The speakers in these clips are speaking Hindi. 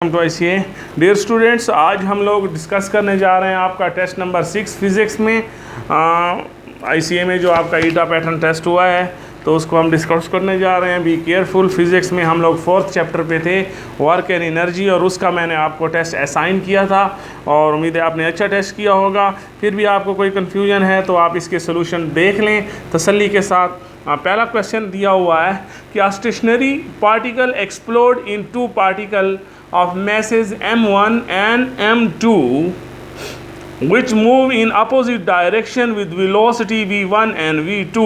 टू ICA डियर स्टूडेंट्स, आज हम लोग डिस्कस करने जा रहे हैं आपका टेस्ट नंबर 6 फिज़िक्स में। ICA में जो आपका ईटा पैटर्न टेस्ट हुआ है तो उसको हम डिस्कस करने जा रहे हैं। Be careful. फिज़िक्स में हम लोग 4th चैप्टर पे थे, वर्क एंड एनर्जी, और उसका मैंने आपको टेस्ट असाइन किया था और उम्मीद है आपने अच्छा टेस्ट किया होगा। फिर भी आपको कोई कन्फ्यूजन है तो आप इसके सोल्यूशन देख लें तसल्ली के साथ। पहला क्वेश्चन दिया हुआ है कि a stationary particle explode into particle of masses m1 and m2 which move in opposite direction with velocity v1 and v2,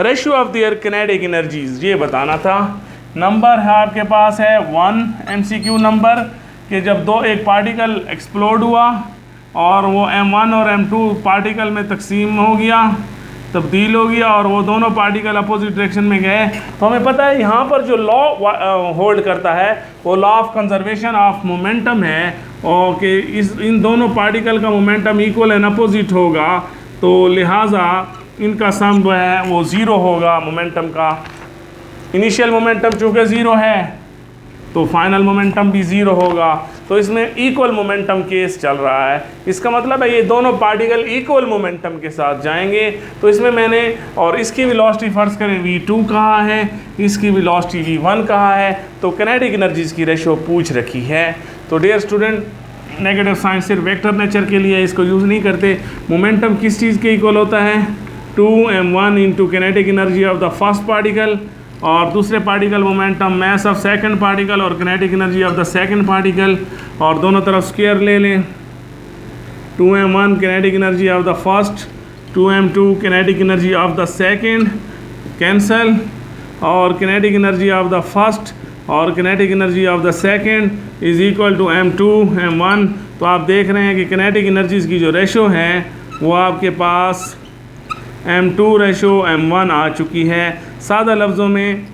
ratio of their kinetic energies। ये बताना था। नंबर है आपके पास है 1 MCQ नंबर कि जब एक पार्टिकल एक्सप्लोड हुआ और वो m1 और m2 पार्टिकल में तकसीम हो गया, तब्दील हो गया और वो दोनों पार्टिकल अपोजिट डायरेक्शन में गए, तो हमें पता है यहाँ पर जो लॉ होल्ड करता है वो law of conservation of momentum है, और कि इन दोनों पार्टिकल का मोमेंटम इक्वल एंड अपोजिट होगा, तो लिहाजा इनका सम जो है वो ज़ीरो होगा। मोमेंटम का इनिशियल मोमेंटम चूँकि ज़ीरो है तो फाइनल मोमेंटम भी ज़ीरो होगा। तो इसमें इक्वल मोमेंटम केस चल रहा है। इसका मतलब है ये दोनों पार्टिकल इक्वल मोमेंटम के साथ जाएंगे। तो इसमें मैंने और इसकी वेलोसिटी फ़र्ज़ करें v2 कहा है, इसकी वेलोसिटी v1 कहा है, तो किनेटिक एनर्जीज़ की रेशो पूछ रखी है। तो डियर स्टूडेंट, नेगेटिव साइंस सिर्फ वेक्टर नेचर के लिए इसको यूज़ नहीं करते। मोमेंटम किस चीज़ के इक्वल होता है? 2m1 into kinetic energy of the first particle, और दूसरे particle momentum mass of second particle और kinetic energy of the second particle, और दोनों तरफ स्क्वायर ले लें। 2m1 kinetic energy of the first, 2m2 kinetic energy of the second, cancel, और kinetic energy of the first और kinetic energy of the second is equal to m2 m1। तो आप देख रहे हैं कि किनेटिक एनर्जीज़ की जो रेशो है वो आपके पास m2 रेशो m1 आ चुकी है। सादा लफ्ज़ों में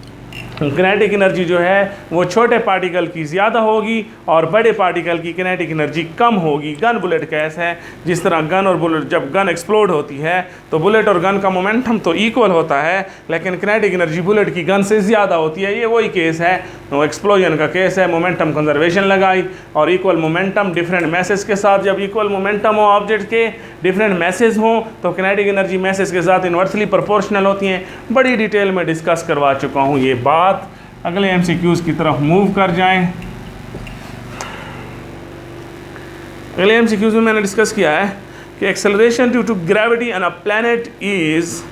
किनेटिक एनर्जी जो है वो छोटे पार्टिकल की ज़्यादा होगी और बड़े पार्टिकल की किनेटिक एनर्जी कम होगी। गन बुलेट केस है, जिस तरह गन और बुलेट, जब गन एक्सप्लोड होती है तो बुलेट और गन का मोमेंटम तो इक्वल होता है, लेकिन किनेटिक एनर्जी बुलेट की गन से ज़्यादा होती है। ये वही केस है, वो एक्सप्लोजन का केस है। मोमेंटम कंजर्वेशन लगाई और इक्वल मोमेंटम डिफरेंट मैसेज के साथ, जब इक्वल मोमेंटम हो ऑब्जेक्ट के, डिफरेंट मैसेज हों, तो किनेटिक एनर्जी मैसेज के साथ इन्वर्सली प्रोपोर्शनल होती हैं। बड़ी डिटेल में डिस्कस करवा चुका हूँ ये बात। अगले MCQs की तरफ मूव कर जाएं। अगले MCQs में मैंने डिस्कस किया है कि acceleration due to gravity on a planet is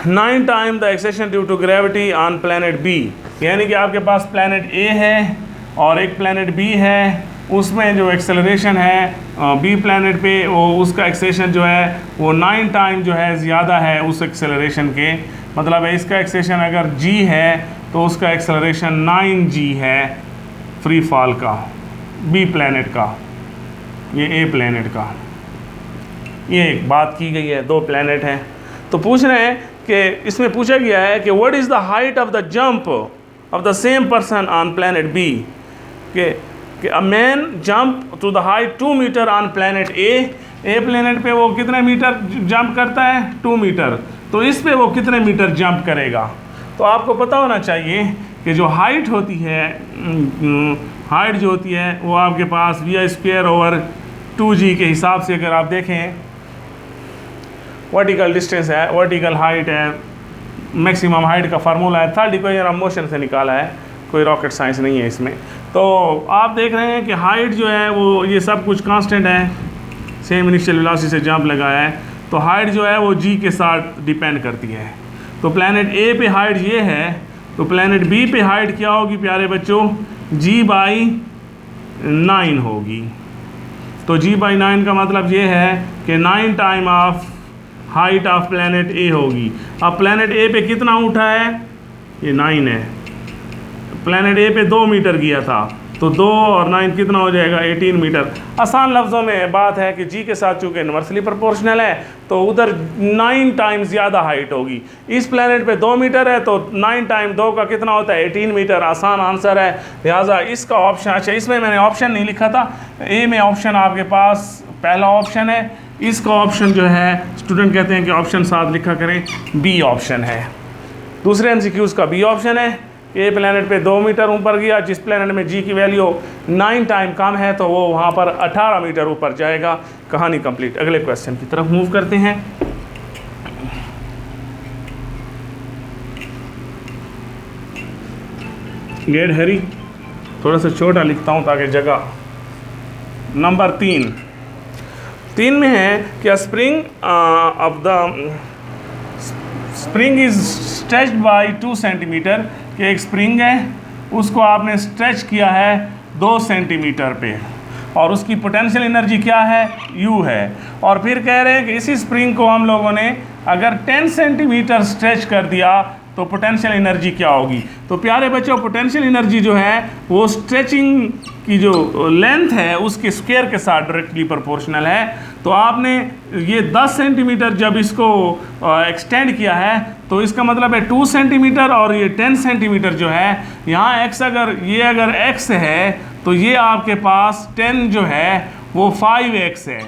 9 time the acceleration due to gravity on planet B. यानी कि आपके पास प्लैनेट ए है और एक प्लैनेट बी है, उसमें जो एक्सेलरेशन है बी प्लैनेट पे, वो उसका एक्सेलरेशन जो है वो 9 टाइम जो है ज़्यादा है उस एक्सेलरेशन के। मतलब है इसका एक्सेलरेशन अगर g है तो उसका एक्सेलरेशन 9g है फ्री फॉल का, बी प्लैनेट का, ये ए प्लैनेट का। ये एक बात की गई है, 2 प्लैनेट हैं। तो पूछ रहे हैं कि इसमें पूछा गया है कि what is the height of the jump of the same person on planet B, कि a man jump to the height 2 metre on planet A planet पे वो कितने मीटर जंप करता है? 2 मीटर। तो इस पे वो कितने मीटर जंप करेगा? तो आपको पता होना चाहिए कि जो हाइट होती है, हाइट जो होती है वो आपके पास v² ओवर 2g के हिसाब से, अगर आप देखें वर्टिकल डिस्टेंस है, वर्टिकल हाइट है, मैक्सिमम हाइट का फार्मूला है, थर्ड इक्वेशन ऑफ मोशन से निकाला है, कोई रॉकेट साइंस नहीं है इसमें। तो आप देख रहे हैं कि हाइट जो है वो ये सब कुछ कांस्टेंट है, सेम इनिशियल वेलोसिटी से जंप लगाया है, तो हाइट जो है वो g के साथ डिपेंड करती है। तो प्लैनेट ए पे हाइट ये है, तो प्लैनेट बी पे हाइट क्या होगी प्यारे बच्चों? g/9 होगी। तो g/9 का मतलब ये है कि 9 time of height of planet A होगी। अब प्लैनेट ए पे कितना उठा है? ये 9 है। प्लैनेट ए पे 2 मीटर गया था, तो 2 और 9 कितना हो जाएगा? 18 मीटर। आसान लफ्ज़ों में बात है कि g के साथ चूँकि इन्वर्सली प्रोपोर्शनल है तो उधर 9 टाइम ज़्यादा हाइट होगी। इस प्लैनेट पे 2 मीटर है तो 9 टाइम 2 का कितना होता है? 18 मीटर। आसान आंसर है, लिहाजा इसका ऑप्शन। अच्छा, इसमें मैंने ऑप्शन नहीं लिखा था, ए में ऑप्शन आपके पास पहला ऑप्शन है, इसका ऑप्शन जो है स्टूडेंट कहते हैं कि ऑप्शन साथ लिखा करें, बी ऑप्शन है। दूसरे MCQs का बी ऑप्शन है, ए प्लैनेट पे 2 मीटर ऊपर गया, जिस प्लैनेट में जी की वैल्यू 9 टाइम कम है तो वो वहाँ पर 18 मीटर ऊपर जाएगा। कहानी कंप्लीट। अगले क्वेश्चन की तरफ मूव करते हैं। गेट हैरी, थोड़ा सा छोटा लिखता हूँ ताकि जगह। नंबर 3 में है कि spring of the spring is stretched by 2 centimetre, कि एक स्प्रिंग है उसको आपने स्ट्रेच किया है 2 सेंटीमीटर पे और उसकी पोटेंशियल एनर्जी क्या है, U है। और फिर कह रहे हैं कि इसी स्प्रिंग को हम लोगों ने अगर 10 सेंटीमीटर स्ट्रेच कर दिया तो पोटेंशियल एनर्जी क्या होगी। तो प्यारे बच्चों, पोटेंशियल एनर्जी जो है वो स्ट्रेचिंग की जो लेंथ है उसके स्क्वायर के साथ डायरेक्टली प्रोपोर्शनल है। तो आपने ये 10 सेंटीमीटर जब इसको एक्सटेंड किया है तो इसका मतलब है 2 सेंटीमीटर और ये 10 सेंटीमीटर जो है, यहाँ x अगर x है तो ये आपके पास 10 जो है वो 5x है।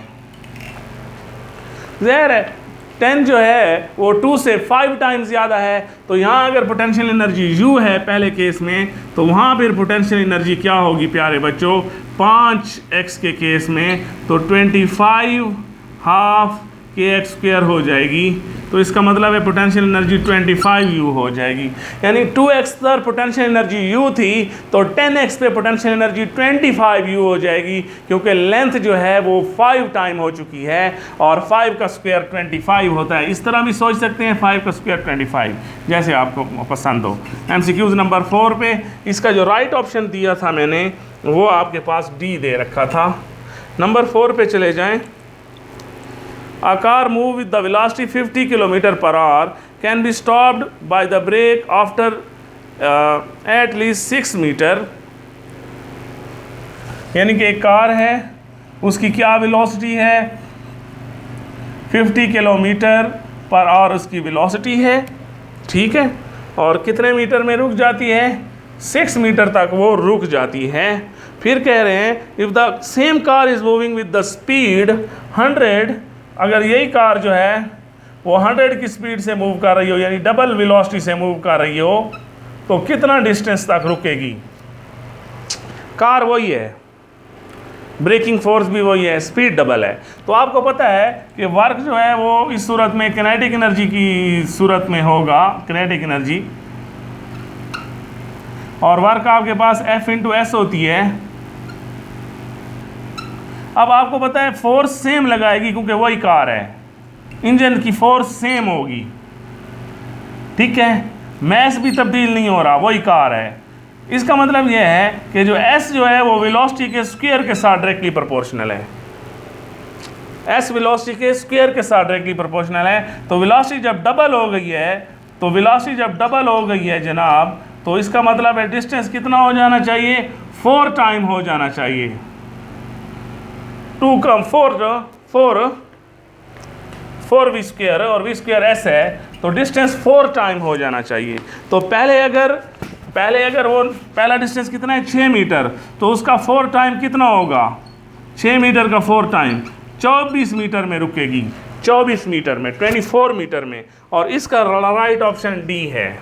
ज़ाहिर है 10 जो है वो 2 से 5 टाइम्स ज़्यादा है। तो यहाँ अगर पोटेंशियल एनर्जी U है पहले केस में, तो वहाँ फिर पोटेंशियल एनर्जी क्या होगी प्यारे बच्चों, 5x के केस में तो 25 हाफ kx² हो जाएगी। तो इसका मतलब है पोटेंशियल एनर्जी 25U हो जाएगी। यानी 2x पर पोटेंशियल एनर्जी U थी तो 10x पे पोटेंशियल एनर्जी 25U हो जाएगी, क्योंकि लेंथ जो है वो 5 टाइम हो चुकी है और 5 का स्क्वायर 25 होता है। इस तरह भी सोच सकते हैं 5 का स्क्वायर 25, जैसे आपको पसंद हो। MCQs नंबर 4 पे इसका जो राइट ऑप्शन दिया था मैंने वो आपके पास D दे रखा था। नंबर 4 पे चले जाएं। A car move with the velocity 50 km/h can be stopped by the brake after at least 6 metre. यानी कि एक कार है उसकी क्या वेलोसिटी है, 50 km/h उसकी वेलोसिटी है, ठीक है, और कितने मीटर में रुक जाती है, 6 मीटर तक वो रुक जाती है। फिर कह रहे हैं if the same car is moving with the speed 100, अगर यही कार जो है वो 100 की स्पीड से मूव कर रही हो, यानी डबल वेलोसिटी से मूव कर रही हो, तो कितना डिस्टेंस तक रुकेगी। कार वही है, ब्रेकिंग फोर्स भी वही है, स्पीड डबल है। तो आपको पता है कि वर्क जो है वो इस सूरत में किनेटिक एनर्जी की सूरत में होगा, किनेटिक एनर्जी, और वर्क आपके पास F/S होती है। अब आपको पता है फोर्स सेम लगाएगी क्योंकि वही कार है, इंजन की फोर्स सेम होगी, ठीक है, मैस भी तब्दील नहीं हो रहा, वही कार है। इसका मतलब यह है कि जो S जो है वो वेलोसिटी के स्क्वायर के साथ डायरेक्टली प्रोपोर्शनल है। S वेलोसिटी के स्क्वायर के साथ डायरेक्टली प्रोपोर्शनल है। तो वेलोसिटी जब डबल हो गई है, जनाब, तो इसका मतलब है डिस्टेंस कितना हो जाना चाहिए, 4 टाइम हो जाना चाहिए। 2 कम 4 v² और v² S है, तो डिस्टेंस 4 टाइम हो जाना चाहिए। तो पहले अगर वो पहला डिस्टेंस कितना है, 6 मीटर, तो उसका 4 टाइम कितना होगा, 6 मीटर का 4 टाइम 24 मीटर में रुकेगी, 24 मीटर में, 24 मीटर में। और इसका राइट ऑप्शन D है।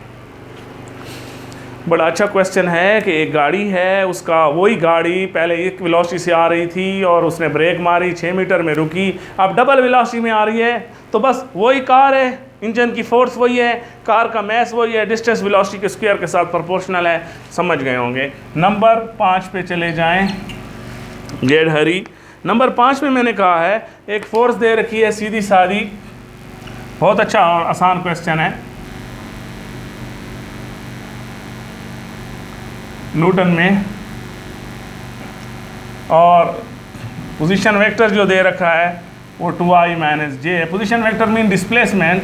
बड़ा अच्छा क्वेश्चन है कि एक गाड़ी है, उसका वही गाड़ी पहले एक वेलोसिटी से आ रही थी और उसने ब्रेक मारी, 6 मीटर में रुकी, अब डबल वेलोसिटी में आ रही है। तो बस वही कार है, इंजन की फोर्स वही है, कार का मैस वही है, डिस्टेंस वेलोसिटी के स्क्वायर के साथ प्रोपोर्शनल है। समझ गए होंगे। नंबर 5 पे चले जाएं। गेट हरी, नंबर 5 में मैंने कहा है एक फोर्स दे रखी है सीधी सादी, बहुत अच्छा और आसान क्वेश्चन है, न्यूटन में, और पोजीशन वेक्टर जो दे रखा है वो 2i - j है। Position vector mean displacement.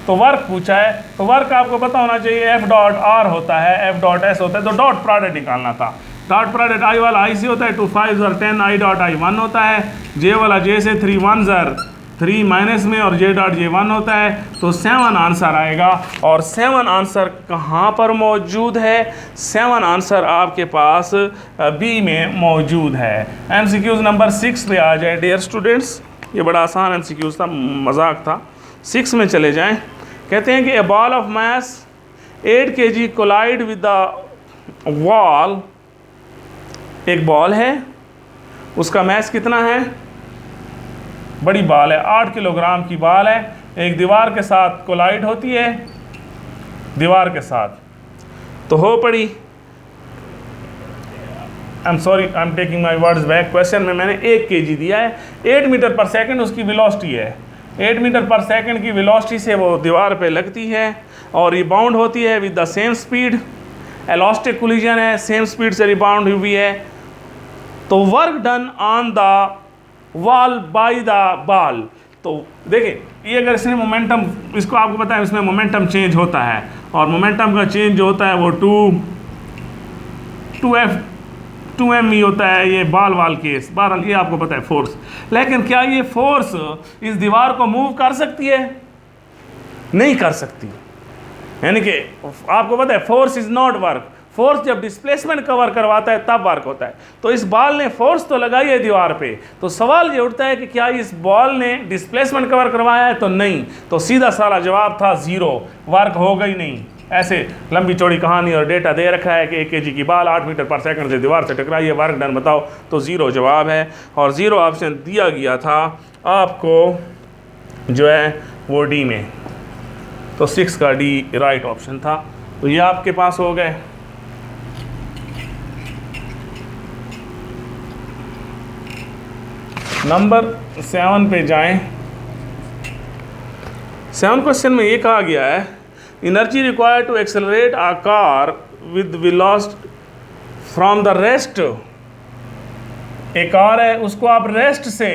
तो वर्क पूछा है, तो वर्क आपको पता होना चाहिए F.r होता है, F.s होता है, तो डॉट प्रोडक्ट निकालना था। डॉट प्रोडक्ट i वाला i से होता है, 2 5 और 10, i.i 1 होता है, j वाला j से 3 1 3 माइनस में और j.j 1 होता है, तो 7 आंसर आएगा। और 7 आंसर कहाँ पर मौजूद है, 7 आंसर आपके पास बी में मौजूद है। MCQs नंबर 6 पे आ जाए डियर स्टूडेंट्स, ये बड़ा आसान MCQs था, मजाक था। 6 में चले जाएं। कहते हैं कि a ball of mass 8 kg collide with the wall, एक बॉल है, उसका मैस कितना है, बड़ी बॉल है, 8 किलोग्राम की बॉल है, एक दीवार के साथ कोलाइड होती है, दीवार के साथ, तो हो पड़ी, I am sorry, I am taking my words back, question में मैंने 1 kg दिया है, 8 मीटर पर सेकंड उसकी वेलोसिटी है, 8 मीटर पर सेकंड की वेलोसिटी से वो दीवार पे लगती है और रिबाउंड होती है with the same speed, elastic collision है, सेम स्पीड से रिबाउंड हुई है, तो work done on the wall by the ball. तो देखिए ये अगर इसने मोमेंटम, इसको आपको पता है इसमें मोमेंटम चेंज होता है और मोमेंटम का चेंज जो होता है वो 2m होता है, ये बॉल वाल केस, बहरहाल ये आपको पता है फोर्स। लेकिन क्या ये फोर्स इस दीवार को मूव कर सकती है? नहीं कर सकती। यानी कि आपको पता है force is not work, force जब डिस्प्लेसमेंट कवर करवाता है तब वर्क होता है। तो इस बॉल ने फोर्स तो लगाई है दीवार पे, तो सवाल ये उठता है कि क्या इस बॉल ने डिस्प्लेसमेंट कवर करवाया है? तो नहीं, तो सीधा सारा जवाब था 0, वर्क होगा ही नहीं। ऐसे लंबी चौड़ी कहानी और डेटा दे रखा है कि 1 kg की बॉल 8 मीटर पर सेकंड से दीवार से टकराई है, वर्क डन बताओ, तो 0 जवाब है। और 0 ऑप्शन दिया गया था आपको जो है वो डी में, तो 6 का डी राइट ऑप्शन था। तो ये आपके पास हो गए। नंबर 7 पे जाएं। 7 क्वेश्चन में ये कहा गया है, energy required to accelerate a car with velocity from the rest. एक कार है, उसको आप रेस्ट से,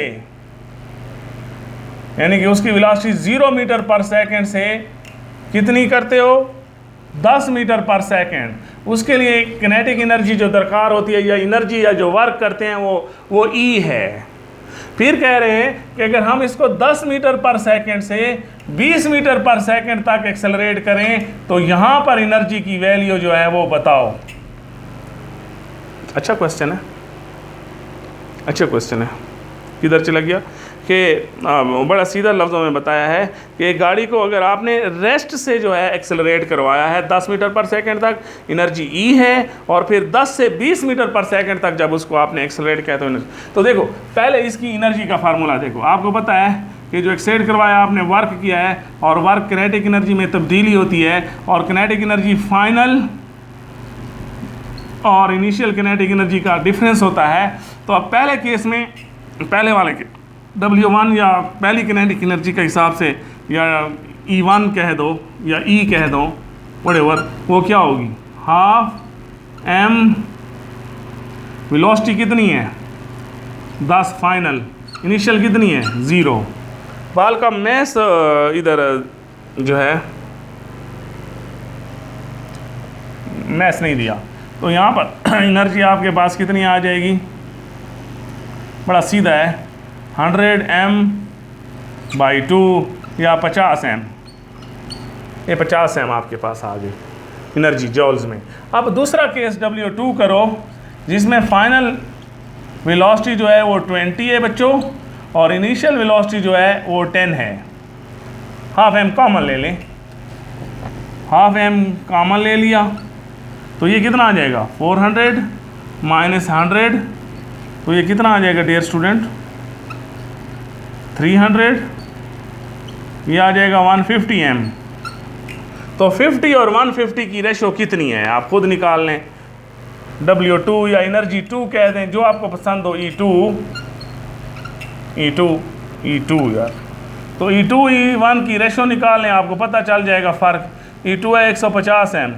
यानी कि उसकी वेलोसिटी 0 मीटर पर सेकंड से कितनी करते हो? 10 मीटर पर सेकंड। उसके लिए किनेटिक एनर्जी जो दरकार होती है या एनर्जी या जो वर्क करते हैं वो ई है। फिर कह रहे हैं कि अगर हम इसको 10 मीटर पर सेकंड से 20 मीटर पर सेकंड तक एक्सेलरेट करें तो यहाँ पर एनर्जी की वैल्यू जो है वो बताओ। अच्छा क्वेश्चन है, अच्छा क्वेश्चन है। किधर चला गया कि बड़ा सीधा लफ्ज़ों में बताया है कि गाड़ी को अगर आपने रेस्ट से जो है एक्सेलरेट करवाया है 10 मीटर पर सेकंड तक, एनर्जी ई है, और फिर 10 से 20 मीटर पर सेकंड तक जब उसको आपने एक्सेलरेट किया तो एनर्जी। तो देखो पहले इसकी एनर्जी का फार्मूला देखो, आपको पता है कि जो एक्सेलरेट करवाया आपने वर्क किया है और वर्क किनेटिक एनर्जी में तब्दीली होती है और किनेटिक एनर्जी फाइनल और इनिशियल किनेटिक एनर्जी का डिफरेंस होता है। तो अब पहले केस में, पहले वाले के W1 या पहली किनेटिक एनर्जी के हिसाब से या E1 कह दो या E कह दो, व्हाटएवर, वो क्या होगी? हाफ m, वेलोसिटी कितनी है? 10 फाइनल, इनिशियल कितनी है? 0। बाल का मैस इधर जो है मैस नहीं दिया, तो यहाँ पर एनर्जी आपके पास कितनी आ जाएगी? बड़ा सीधा है, 100 m/2 या 50 m, ये 50 m आपके पास आ गई एनर्जी जॉल्स में। अब दूसरा केस W2 करो जिसमें फाइनल वेलोसिटी जो है वो 20 है बच्चों और इनिशियल वेलोसिटी जो है वो 10 है। हाफ m कॉमन ले लें, हाफ m कॉमन ले लिया तो ये कितना आ जाएगा? 400 माइनस 100, तो ये कितना आ जाएगा डियर स्टूडेंट? 300, ये आ जाएगा 150 m। तो 50 और 150 की रेशो कितनी है आप खुद निकाल लें। W2 या एनर्जी 2 कह दें, जो आपको पसंद हो, E2 यार, तो E2 E1 की रेशो निकाल लें, आपको पता चल जाएगा फ़र्क। E2 है 150 m,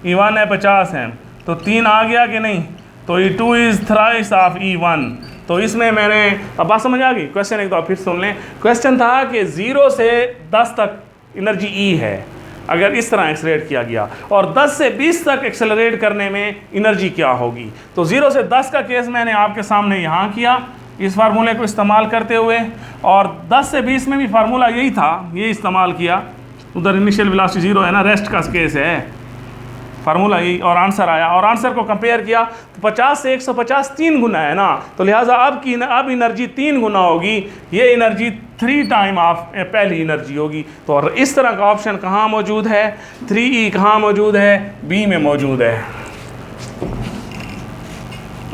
E1 है 50 m, तो 3 आ गया कि नहीं? तो E2 is thrice of E1। तो इसमें मैंने, अब बात समझ आ गई? क्वेश्चन एक बार फिर सुन लें। क्वेश्चन था कि 0 से 10 तक एनर्जी E है अगर इस तरह एक्सेलरेट किया गया, और 10 से 20 तक एक्सेलरेट करने में एनर्जी क्या होगी। तो 0 से 10 का केस मैंने आपके सामने यहाँ किया इस फार्मूले को इस्तेमाल करते हुए, और 10 से 20 में भी फार्मूला यही था, ये इस्तेमाल किया। उधर इनिशियल वेलोसिटी 0 है ना, रेस्ट का केस है, फार्मूला यही, और आंसर आया, और आंसर को कंपेयर किया तो 50 से 150 3 गुना है ना, तो लिहाजा अब एनर्जी 3 गुना होगी, ये एनर्जी 3 टाइम ऑफ पहली एनर्जी होगी। तो और इस तरह का ऑप्शन कहाँ मौजूद है, 3E कहाँ मौजूद है, बी में मौजूद है।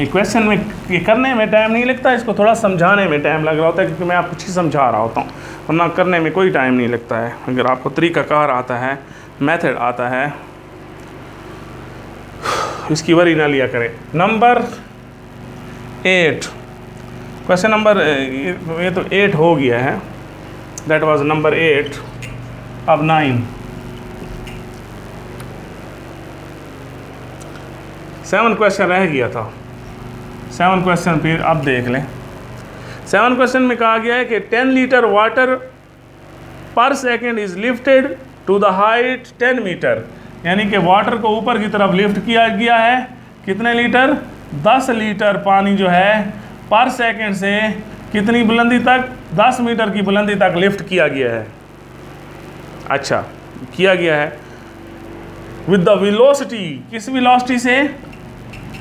क्वेश्चन में ये करने में टाइम नहीं लगता, इसको थोड़ा समझाने में टाइम लग रहा होता है, क्योंकि मैं आपको चीज़ समझा रहा होता हूँ, वरना करने में कोई टाइम नहीं लगता है। अगर आपको तरीक़ाकार आता है, मेथड आता है, इसकी वरी ना लिया करें। नंबर 8, क्वेश्चन नंबर, ये तो 8 हो गया है, दैट वाज नंबर 8। अब 9, 7 क्वेश्चन रह गया था। 7 क्वेश्चन फिर अब देख लें। 7 क्वेश्चन में कहा गया है कि 10 litre water per second is lifted to the height 10 metre, यानी कि वाटर को ऊपर की तरफ लिफ्ट किया गया है, कितने लीटर, 10 लीटर पानी जो है पर सेकेंड से कितनी बुलंदी तक, 10 मीटर की बुलंदी तक लिफ्ट किया गया है। अच्छा, किया गया है विद द वेलोसिटी, किस वेलोसिटी से,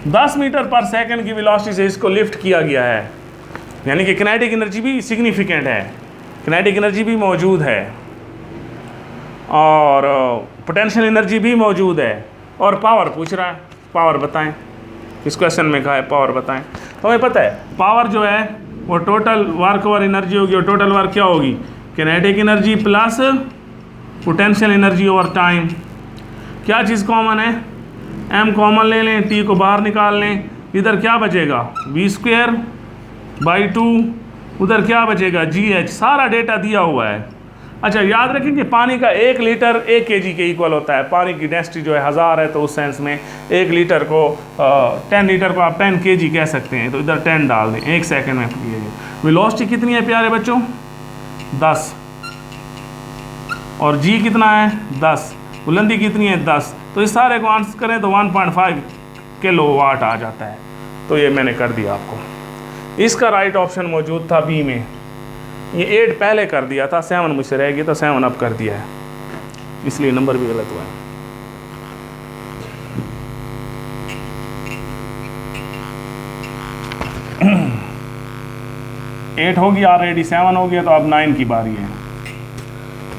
10 मीटर पर सेकेंड की वेलोसिटी से इसको लिफ्ट किया गया है, यानी कि किनेटिक एनर्जी भी सिग्निफिकेंट है, किनेटिक एनर्जी भी मौजूद है, और पोटेंशियल एनर्जी भी मौजूद है, और पावर पूछ रहा है, पावर बताएं। इस क्वेश्चन में कहा है पावर बताएं, तो हमें पता है पावर जो है वो टोटल वर्क ओवर एनर्जी होगी, और टोटल वर्क क्या होगी, kinetic energy plus potential energy over time. क्या चीज़ कॉमन है, m कॉमन ले लें, t को बाहर निकाल लें, इधर क्या बचेगा v²/2, उधर क्या बचेगा gh, सारा डेटा दिया हुआ है। अच्छा, याद रखें कि पानी का 1 लीटर 1 kg के इक्वल होता है, पानी की डेंसिटी जो है 1000 है, तो उस सेंस में 1 लीटर को 10 लीटर को आप 10 kg कह सकते हैं, तो इधर 10 डाल दें, 1 सेकंड में पिए। वेलोसिटी कितनी है प्यारे बच्चों, 10, और g कितना है 10, बुलंदी कितनी है 10, तो इस सारे को आंसर करें तो 1.5 किलोवाट आ जाता है। तो ये मैंने कर दिया आपको। इसका राइट ऑप्शन मौजूद था बी में, ये 8 पहले कर दिया था, 7 मुझसे रह गया, तो 7 अब कर दिया है, इसलिए नंबर भी गलत हुआ है। 8 हो गया ऑलरेडी, 7 हो गया, तो अब 9 की बारी है।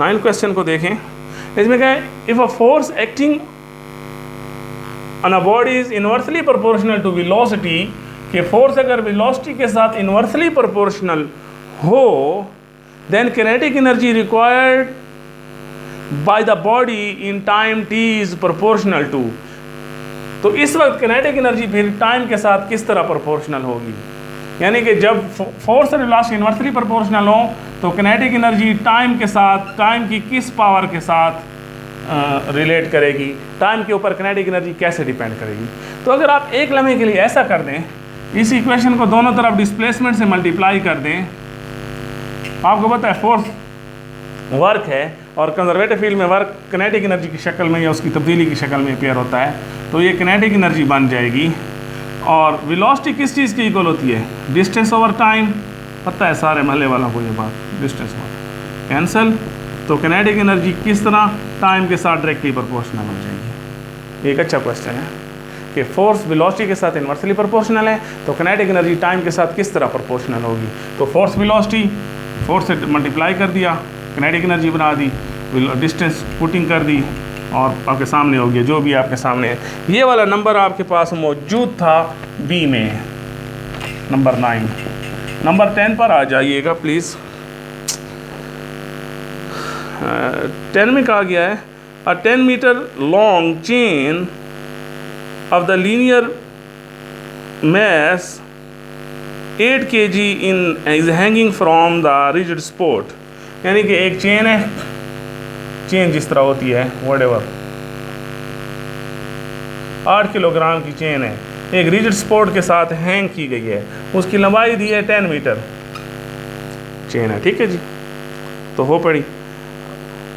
9 क्वेश्चन को देखें, इसमें क्या है, if a force acting on a body is inversely proportional to velocity, कि फोर्स अगर वेलोसिटी के साथ इनवर्सली प्रोपोर्शनल हो, then kinetic energy required by the body in time t is proportional to. तो इस वक्त किनेटिक एनर्जी फिर टाइम के साथ किस तरह प्रोपोर्शनल होगी, यानी कि जब फोर्स और वेलोसिटी इनवर्सली प्रोपोर्शनल हो, तो किनेटिक एनर्जी टाइम के साथ, टाइम की किस पावर के साथ रिलेट करेगी, टाइम के ऊपर किनेटिक एनर्जी कैसे डिपेंड करेगी। तो अगर आप एक लम्हे के लिए ऐसा कर दें, इस इक्वेशन को दोनों तरफ डिस्प्लेसमेंट से मल्टीप्लाई कर दें, आपको पता है फोर्स वर्क है, और कंजर्वेटिव फील्ड में वर्क किनेटिक एनर्जी की शक्ल में या उसकी तब्दीली की शक्ल में अपेयर होता है, तो ये किनेटिक एनर्जी बन जाएगी। और वेलोसिटी किस चीज़ की इक्वल होती है, डिस्टेंस ओवर टाइम, पता है सारे महल्ले वालों को ये बात, डिस्टेंस कैंसल, तो किनेटिक एनर्जी किस तरह टाइम के साथ डायरेक्टली प्रोपोर्शनल हो जाएगी। एक अच्छा क्वेश्चन है कि फोर्स वेलोसिटी के साथ इनवर्सली प्रोपोर्शनल है, तो किनेटिक एनर्जी टाइम के साथ किस तरह प्रोपोर्शनल होगी। तो फोर्स वेलोसिटी, फोर्स से मल्टीप्लाई कर दिया, किनेटिक एनर्जी बना दी, डिस्टेंस पुटिंग कर दी, और आपके सामने हो गया जो भी आपके सामने है। ये वाला नंबर आपके पास मौजूद था बी में, नंबर 9। नंबर 10 पर आ जाइएगा प्लीज़। 10 में कहा गया है, a 10 metre long chain of the linear mass 8 kg is hanging from the rigid support, यानी कि एक चेन है, चेन जिस तरह होती है whatever 8 किलोग्राम की चेन है, एक रिजिड सपोर्ट के साथ हैंग की गई है, उसकी लंबाई दी है 10 मीटर चेन है, ठीक है जी। तो हो पड़ी,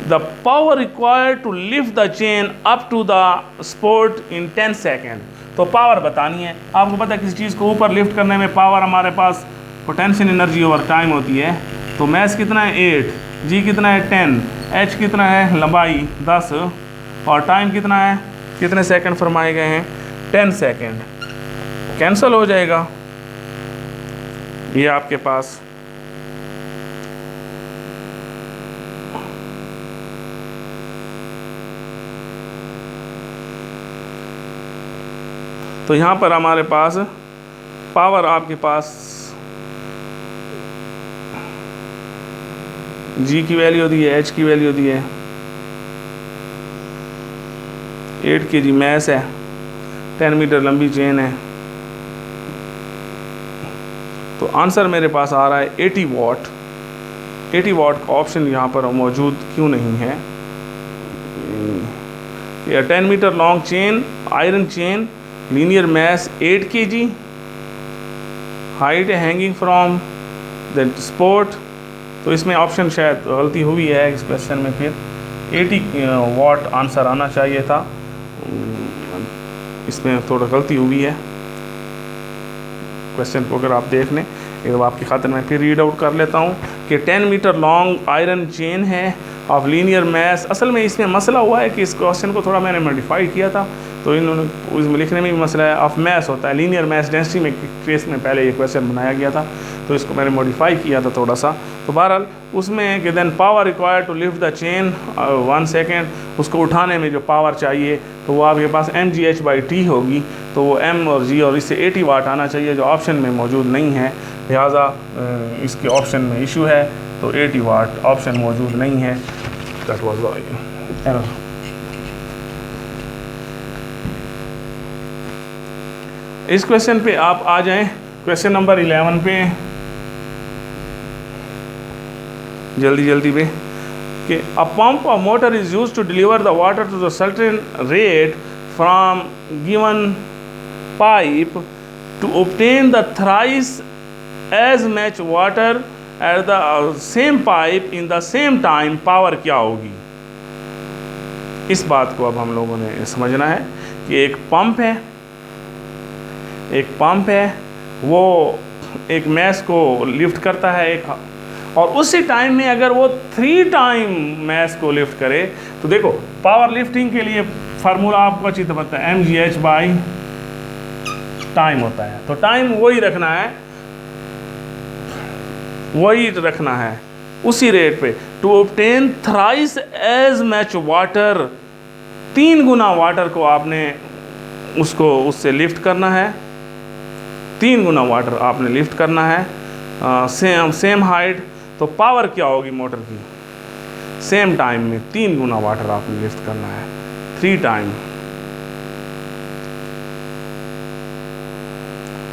the power required to lift the chain up to the support in 10 second. तो पावर बतानी है, आपको पता है किसी चीज़ को ऊपर लिफ्ट करने में पावर हमारे पास पोटेंशियल एनर्जी ओवर टाइम होती है। तो मैस कितना है 8, जी कितना है 10, एच कितना है लंबाई 10, और टाइम कितना है कितने सेकंड फरमाए गए हैं? 10 सेकंड। कैंसिल हो जाएगा ये आपके पास। तो यहाँ पर हमारे पास पावर आपके पास जी की वैल्यू दी है, एच की वैल्यू दी है, 8 kg मैस है, 10 मीटर लंबी चेन है। तो आंसर मेरे पास आ रहा है 80 वाट। 80 वाट का ऑप्शन यहाँ पर मौजूद क्यों नहीं है? ये 10 metre long chain, iron chain, linear mass 8 kg, height hanging from the support. तो इसमें ऑप्शन शायद गलती हुई है इस क्वेश्चन में। फिर 80 वाट आंसर आना चाहिए था, इसमें थोड़ा गलती हुई है। क्वेश्चन को अगर आप देख लें, एक बार आपकी खातिर मैं फिर रीड आउट कर लेता हूँ कि 10 मीटर लॉन्ग आयरन चेन है ऑफ लीनियर मैस। असल में इसमें मसला हुआ है कि इस क्वेश्चन को थोड़ा मैंने मॉडिफाई किया था, तो इन्होंने उसमें लिखने में भी मसला है। ऑफ मैस होता है लीनियर मैस डेंसिटी में केस में पहले ये क्वेश्चन बनाया गया था, तो इसको मैंने मॉडिफाई किया था थोड़ा सा। तो बहरहाल उसमें है कि then power required to lift the chain 1 second, उसको उठाने में जो पावर चाहिए तो वो आपके पास mgh/t होगी। तो वो m और g और इससे 80 वाट आना चाहिए, जो ऑप्शन में मौजूद नहीं है, लिहाजा इसके ऑप्शन में इशू है। तो 80 वाट ऑप्शन मौजूद नहीं है। That was error. इस क्वेश्चन पे आप आ जाएं, क्वेश्चन नंबर 11 पे जल्दी पे कि a pump or motor is used to deliver the water to the certain rate from given pipe to obtain the thrice as much water at the same pipe in the same time. Power क्या होगी? इस बात को अब हम लोगों ने समझना है कि एक पंप है, वो एक मैस को लिफ्ट करता है एक, और उसी टाइम में अगर वो 3 टाइम मैस को लिफ्ट करे तो देखो पावर लिफ्टिंग के लिए फार्मूला आपको अच्छी तरह पता है, mgh/टाइम होता है। तो टाइम वही रखना है उसी रेट पे। To obtain thrice as much water, 3 गुना वाटर को आपने उससे लिफ्ट करना है, 3 गुना वाटर आपने लिफ्ट करना है, सेम हाइट। तो पावर क्या होगी मोटर की? सेम टाइम में 3 गुना वाटर आपने लिफ्ट करना है, 3 टाइम।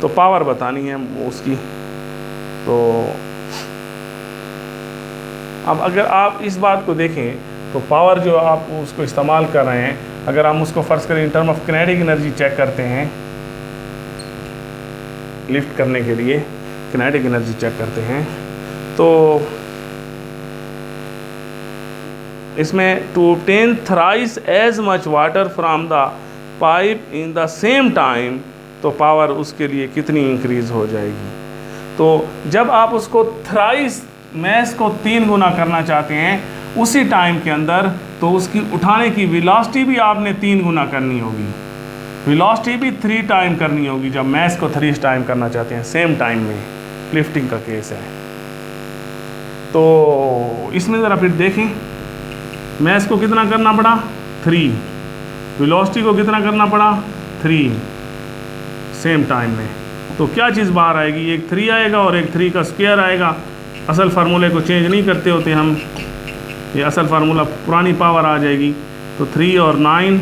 तो पावर बतानी है उसकी। तो अब अगर आप इस बात को देखें तो पावर जो आप उसको इस्तेमाल कर रहे हैं, अगर हम उसको फर्ज करें in term of kinetic energy check करते हैं, लिफ्ट करने के लिए किनेटिक एनर्जी चेक करते हैं, तो इसमें to obtain thrice as much water from the pipe in the same time, तो पावर उसके लिए कितनी इंक्रीज हो जाएगी? तो जब आप उसको थ्राइस मैस को 3 गुना करना चाहते हैं उसी टाइम के अंदर, तो उसकी उठाने की वेलोसिटी भी आपने 3 गुना करनी होगी, वेलोसिटी भी 3 टाइम करनी होगी जब मैस को 3 टाइम करना चाहते हैं सेम टाइम में। लिफ्टिंग का केस है। तो इसमें ज़रा फिर देखें, मैस को कितना करना पड़ा? 3, वेलोसिटी को कितना करना पड़ा? 3 सेम टाइम में। तो क्या चीज़ बाहर आएगी? एक 3 आएगा और एक 3 का स्क्वायर आएगा। असल फार्मूले को चेंज नहीं करते होते हम, ये असल फार्मूला पुरानी पावर आ जाएगी। तो 3 और 9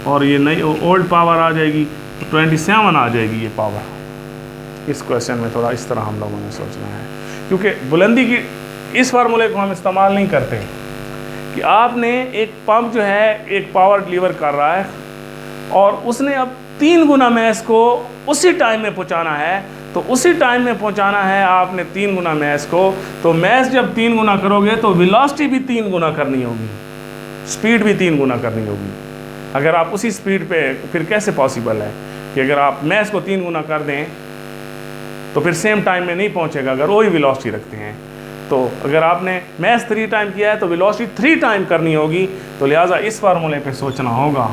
और ये नई ओल्ड पावर आ जाएगी, तो 27 आ जाएगी ये पावर। इस क्वेश्चन में थोड़ा इस तरह हम लोगों ने सोचना है, क्योंकि बुलंदी की इस फार्मूले को हम इस्तेमाल नहीं करते कि आपने एक पंप जो है एक पावर डिलीवर कर रहा है और उसने अब 3 गुना मैस को उसी टाइम में पहुंचाना है, तो उसी टाइम में पहुंचाना है आपने 3 गुना मैस को। तो मैस जब 3 गुना करोगे तो वेलोसिटी भी 3 गुना करनी होगी, स्पीड भी 3 गुना करनी होगी। अगर आप उसी स्पीड पे, फिर कैसे पॉसिबल है कि अगर आप मैस को 3 गुना कर दें तो फिर सेम टाइम में नहीं पहुंचेगा अगर वही वेलोसिटी रखते हैं। तो अगर आपने मैस 3 टाइम किया है तो वेलोसिटी 3 टाइम करनी होगी, तो लिहाजा इस फार्मूले पे सोचना होगा।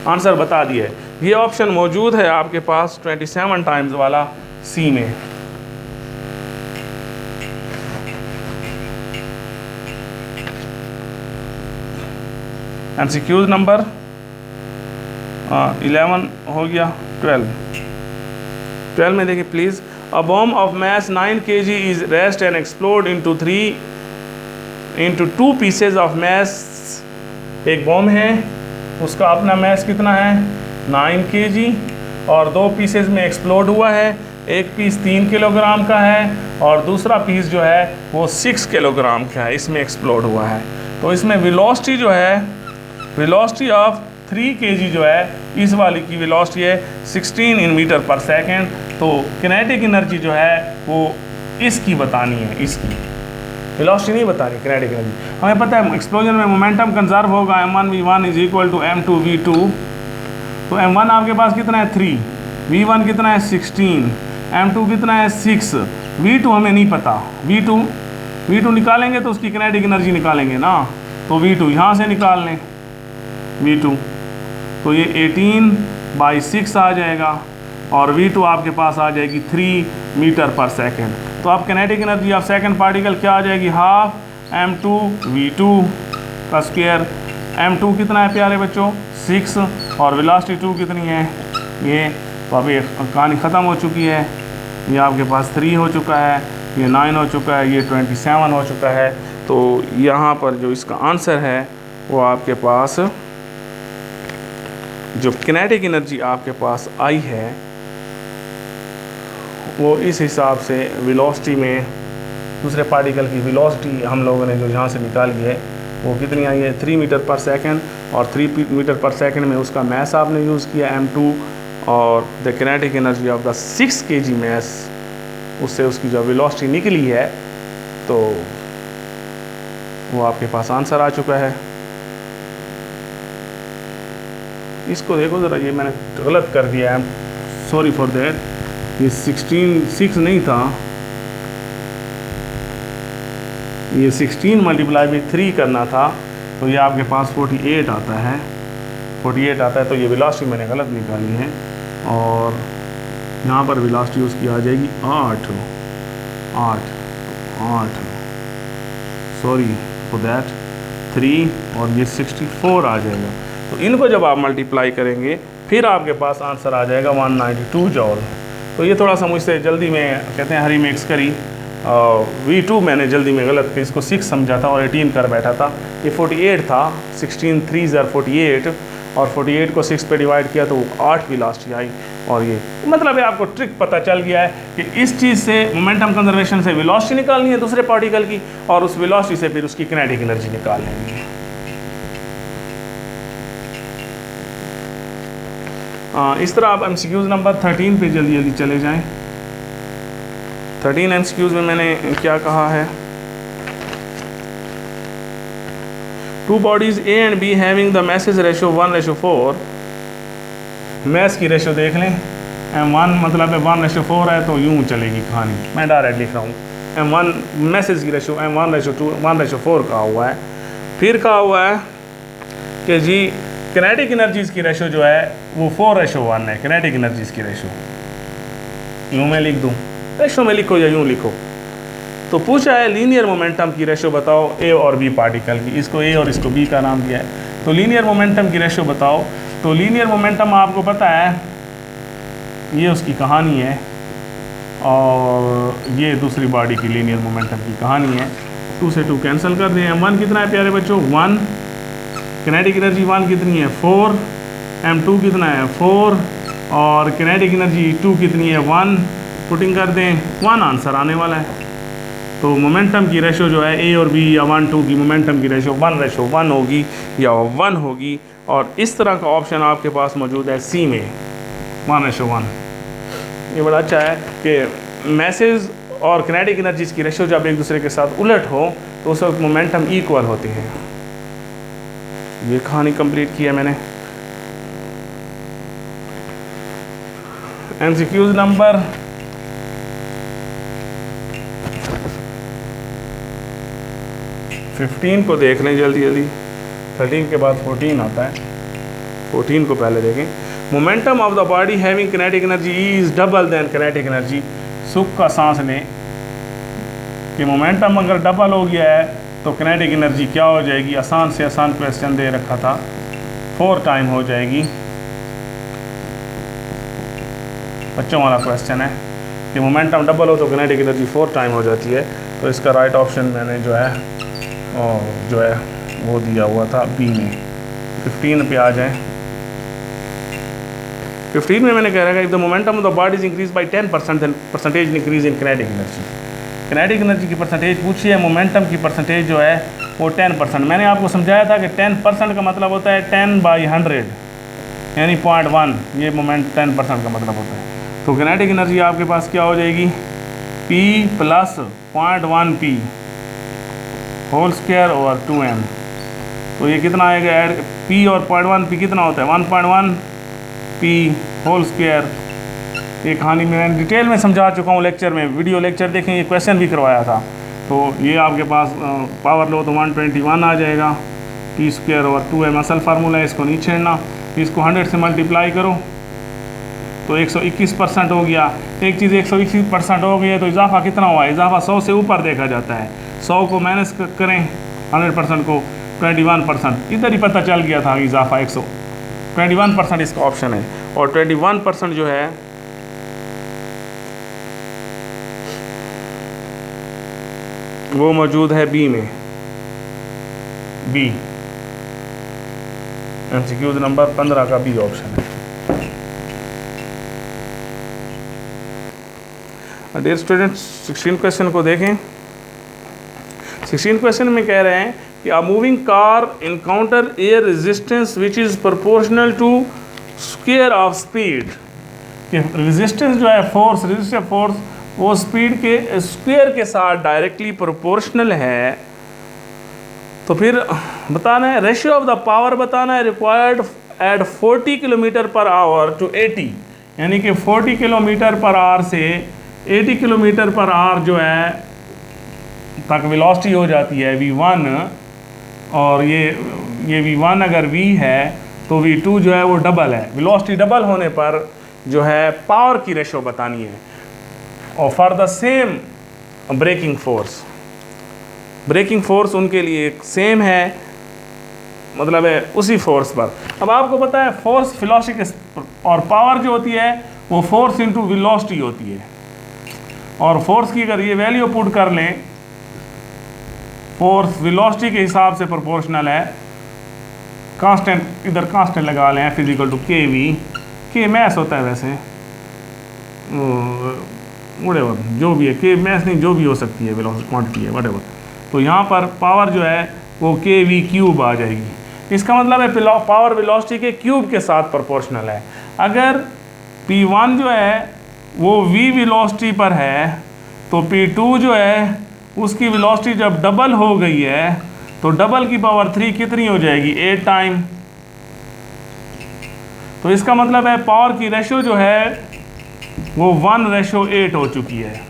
आंसर बता दिया है। ये ऑप्शन मौजूद है आपके पास 27 टाइम्स वाला सी में। MCQ नंबर 11 हो गया। 12 में देखिए please, a bomb of mass 9 kg is rest and explode into 2 pieces of mass. एक बॉम्ब है, उसका अपना मैस कितना है 9 kg, और 2 पीसेज में एक्सप्लोड हुआ है। एक पीस 3 किलोग्राम का है और दूसरा पीस जो है वो 6 किलोग्राम का है, इसमें एक्सप्लोड हुआ है। तो इसमें वेलोसिटी जो है, वेलोसिटी ऑफ 3 kg जो है, इस वाली की वेलोसिटी है 16 in मीटर पर सेकेंड। तो किनेटिक एनर्जी जो है वो इसकी बतानी है, इसकी वेलोसिटी नहीं बतानी, किनेटिक एनर्जी। हमें पता है एक्सप्लोजन में मोमेंटम कंजर्व होगा, m1v1 is equal to m2v2। तो m1 आपके पास कितना है 3, v1 कितना है 16, m2 कितना है 6, v2 हमें नहीं पता। v2 निकालेंगे तो उसकी किनेटिक एनर्जी निकालेंगे ना, तो v2 यहाँ से निकाल लें v2, तो ये 18/6 आ जाएगा और v2 आपके पास आ जाएगी 3 मीटर पर सेकेंड। तो आप kinetic energy of second particle क्या आ जाएगी, हाफ m2v2 का स्क्वायर। m2 कितना है प्यारे बच्चों 6, और वेलोसिटी 2 कितनी है ये। तो अब ये कहानी ख़त्म हो चुकी है, ये आपके पास 3 हो चुका है, ये 9 हो चुका है, ये 27 हो चुका है। तो यहाँ पर जो इसका आंसर है वो आपके पास, जो किनेटिक एनर्जी आपके पास आई है वो इस हिसाब से वेलोसिटी में, दूसरे पार्टिकल की वेलोसिटी हम लोगों ने जो यहाँ से निकाली है वो कितनी आई है 3 मीटर पर सेकेंड, और 3 मीटर पर सेकेंड में उसका मैस आपने यूज़ किया m2, और the kinetic energy of the 6 kg mass, उससे उसकी जो वेलोसिटी निकली है, तो वो आपके पास आंसर आ चुका है। इसको देखो ज़रा, ये मैंने गलत कर दिया है, सॉरी फॉर दैट। ये 6 नहीं था, ये 16 मल्टीप्लाई बाई 3 करना था, तो ये आपके पास 48 आता है, 48 आता है। तो ये वेलोसिटी मैंने गलत निकाली है, और यहाँ पर वेलोसिटी उसकी आ जाएगी 8, सॉरी फॉर दैट 3, और ये 64 आ जाएगा। तो इनको जब आप मल्टीप्लाई करेंगे फिर आपके पास आंसर आ जाएगा 192 जॉल। तो ये थोड़ा सा मुझसे जल्दी में कहते हैं हरी मिक्स करी, v2 मैंने जल्दी में गलत की, इसको 6 समझा था और 18 कर बैठा था, ये 48 था। 16 3 48, और 48 को 6 पे डिवाइड किया तो 8 वेलोसिटी आई। और ये मतलब है आपको ट्रिक पता चल गया है कि इस चीज़ से मोमेंटम कंजर्वेशन से वेलोसिटी निकालनी है दूसरे पार्टिकल की, और उस वेलोसिटी से फिर उसकी किनेटिक एनर्जी निकाल लेनी है। इस तरह आप MCQs नंबर 13 पे जल्दी जल्दी चले जाएं। 13 MCQs में मैंने क्या कहा है, 2 bodies A and B having the masses ratio 1:4, mess की रेशो देख लें, m1 मतलब है 1:4 है, तो यूँ चलेगी कहानी, मैं डायरेक्ट लिख रहा हूँ। m1 मैसेज की रेशो m1:2 1:4 कहा हुआ है। फिर कहा हुआ है कि जी किनेटिक एनर्जीज़ की रेशो जो है वो 4:1 है, किनेटिक एनर्जीज़ की रेशो। यूँ मैं लिख दूँ, रेशो में लिखो या यूँ लिखो। तो पूछा है लीनियर मोमेंटम की रेशो बताओ ए और बी पार्टिकल की, इसको ए और इसको बी का नाम दिया है। तो लीनियर मोमेंटम की रेशो बताओ। तो लीनियर मोमेंटम आपको पता है ये उसकी कहानी है, और ये दूसरी बॉडी की लीनियर मोमेंटम की कहानी है। 2 से 2 कैंसिल कर दें। m1 कितना है प्यारे बच्चों 1, किनेटिक एनर्जी 1 कितनी है 4, m2 कितना है 4, और किनेटिक एनर्जी 2 कितनी है 1, पुटिंग कर दें 1 आंसर आने वाला है। तो मोमेंटम की रेशो जो है ए और बी या 1 2 की मोमेंटम की रेशो 1:1 होगी या 1 होगी, और इस तरह का ऑप्शन आपके पास मौजूद है सी में 1:1। ये बड़ा अच्छा है कि मैसेज और किनेटिक एनर्जीज की रेशो जब एक दूसरे के साथ उलट हो तो उस वक्त मोमेंटम इक्वल होते हैं। ये कहानी कंप्लीट की है मैंने। MCQs नंबर 15 को देख लें जल्दी जल्दी। 13 के बाद 14 आता है। 14 को पहले देखें। Momentum of the body having kinetic energy is double then kinetic energy. सुख का सांस लें कि मोमेंटम अगर डबल हो गया है तो किनेटिक एनर्जी क्या हो जाएगी। आसान से आसान क्वेश्चन दे रखा था, 4 टाइम हो जाएगी। बच्चों वाला क्वेश्चन है कि मोमेंटम डबल हो तो किनेटिक एनर्जी 4 टाइम हो जाती है। तो इसका राइट ऑप्शन मैंने जो है वो दिया हुआ था बी में। 15 पे आ जाए। 15 में मैंने कह रहा है if the momentum of the body is increase by 10% then percentage increase in kinetic energy. Kinetic energy की परसेंटेज पूछी है, मोमेंटम की परसेंटेज जो है वो 10%। मैंने आपको समझाया था कि 10% का मतलब होता है 10/100 यानी 0.1, ये मोमेंट 10% का मतलब होता है। तो किनेटिक एनर्जी आपके पास क्या हो जाएगी, P + 0.1 P whole square over 2m। तो ये कितना आएगा ऐड, P और 0.1 P कितना होता है 1.1 P होल स्क्वायर। ये कहानी मैंने डिटेल में समझा चुका हूँ लेक्चर में, वीडियो लेक्चर देखें, ये क्वेश्चन भी करवाया था। तो ये आपके पास पावर लो तो 121 आ जाएगा, P² ओवर 2m असल फार्मूला है, इसको नहीं छेड़ना। इसको 100 से मल्टीप्लाई करो तो 121% हो गया। एक चीज़ 121% हो गई है तो इजाफा कितना हुआ है, इजाफा 100 से ऊपर देखा जाता है। 100 को माइनस करें 100% को 21%, इधर ही पता चल गया था इजाफा 21% इसका ऑप्शन है। और 21% जो है वो मौजूद है बी में। बी MCQ नंबर 15 का बी ऑप्शन है। डियर स्टूडेंट्स 16 क्वेश्चन को देखें। 16 क्वेश्चन में कह रहे हैं कि a moving car encounter air resistance which is proportional to square of speed. कि रेजिस्टेंस जो है फोर्स, रेजिस्टिव फोर्स वो स्पीड के स्क्वायर के साथ डायरेक्टली प्रोपोर्शनल है। तो फिर बताना है रेशियो ऑफ द पावर, बताना है रिक्वायर्ड एट 40 km/h टू 80, यानी कि 40 km/h से 80 km/h जो है तक वेलोसिटी हो जाती है V1। और ये V1 अगर V है तो V2 जो है वो डबल है। वेलोसिटी डबल होने पर जो है पावर की रेशियो बतानी है। और for the same braking force उनके लिए सेम है, मतलब है उसी फोर्स पर। अब आपको पता है फोर्स वेलोसिटी और पावर जो होती है वो फोर्स इंटू वेलोसिटी होती है। और फोर्स की अगर ये वैल्यू पुट कर लें, फोर्स वेलोसिटी के हिसाब से प्रोपोर्शनल है। कांस्टेंट, इधर कांस्टेंट लगा लें, F = kV। के मैथ होता है वैसे, जो भी है के मैथ नहीं, जो भी हो सकती है वेलोसिटी क्वांटिटी है व्हाटएवर। तो यहाँ पर पावर जो है वो kV³ आ जाएगी। इसका मतलब है पावर वेलोसिटी के क्यूब के साथ प्रोपोर्शनल है। अगर P1 जो है वो V वेलोसिटी पर है तो P2 जो है उसकी वेलोसिटी जब डबल हो गई है तो डबल की पावर 3 कितनी हो जाएगी, 8 टाइम। तो इसका मतलब है पावर की रेशियो जो है वो 1:8 हो चुकी है।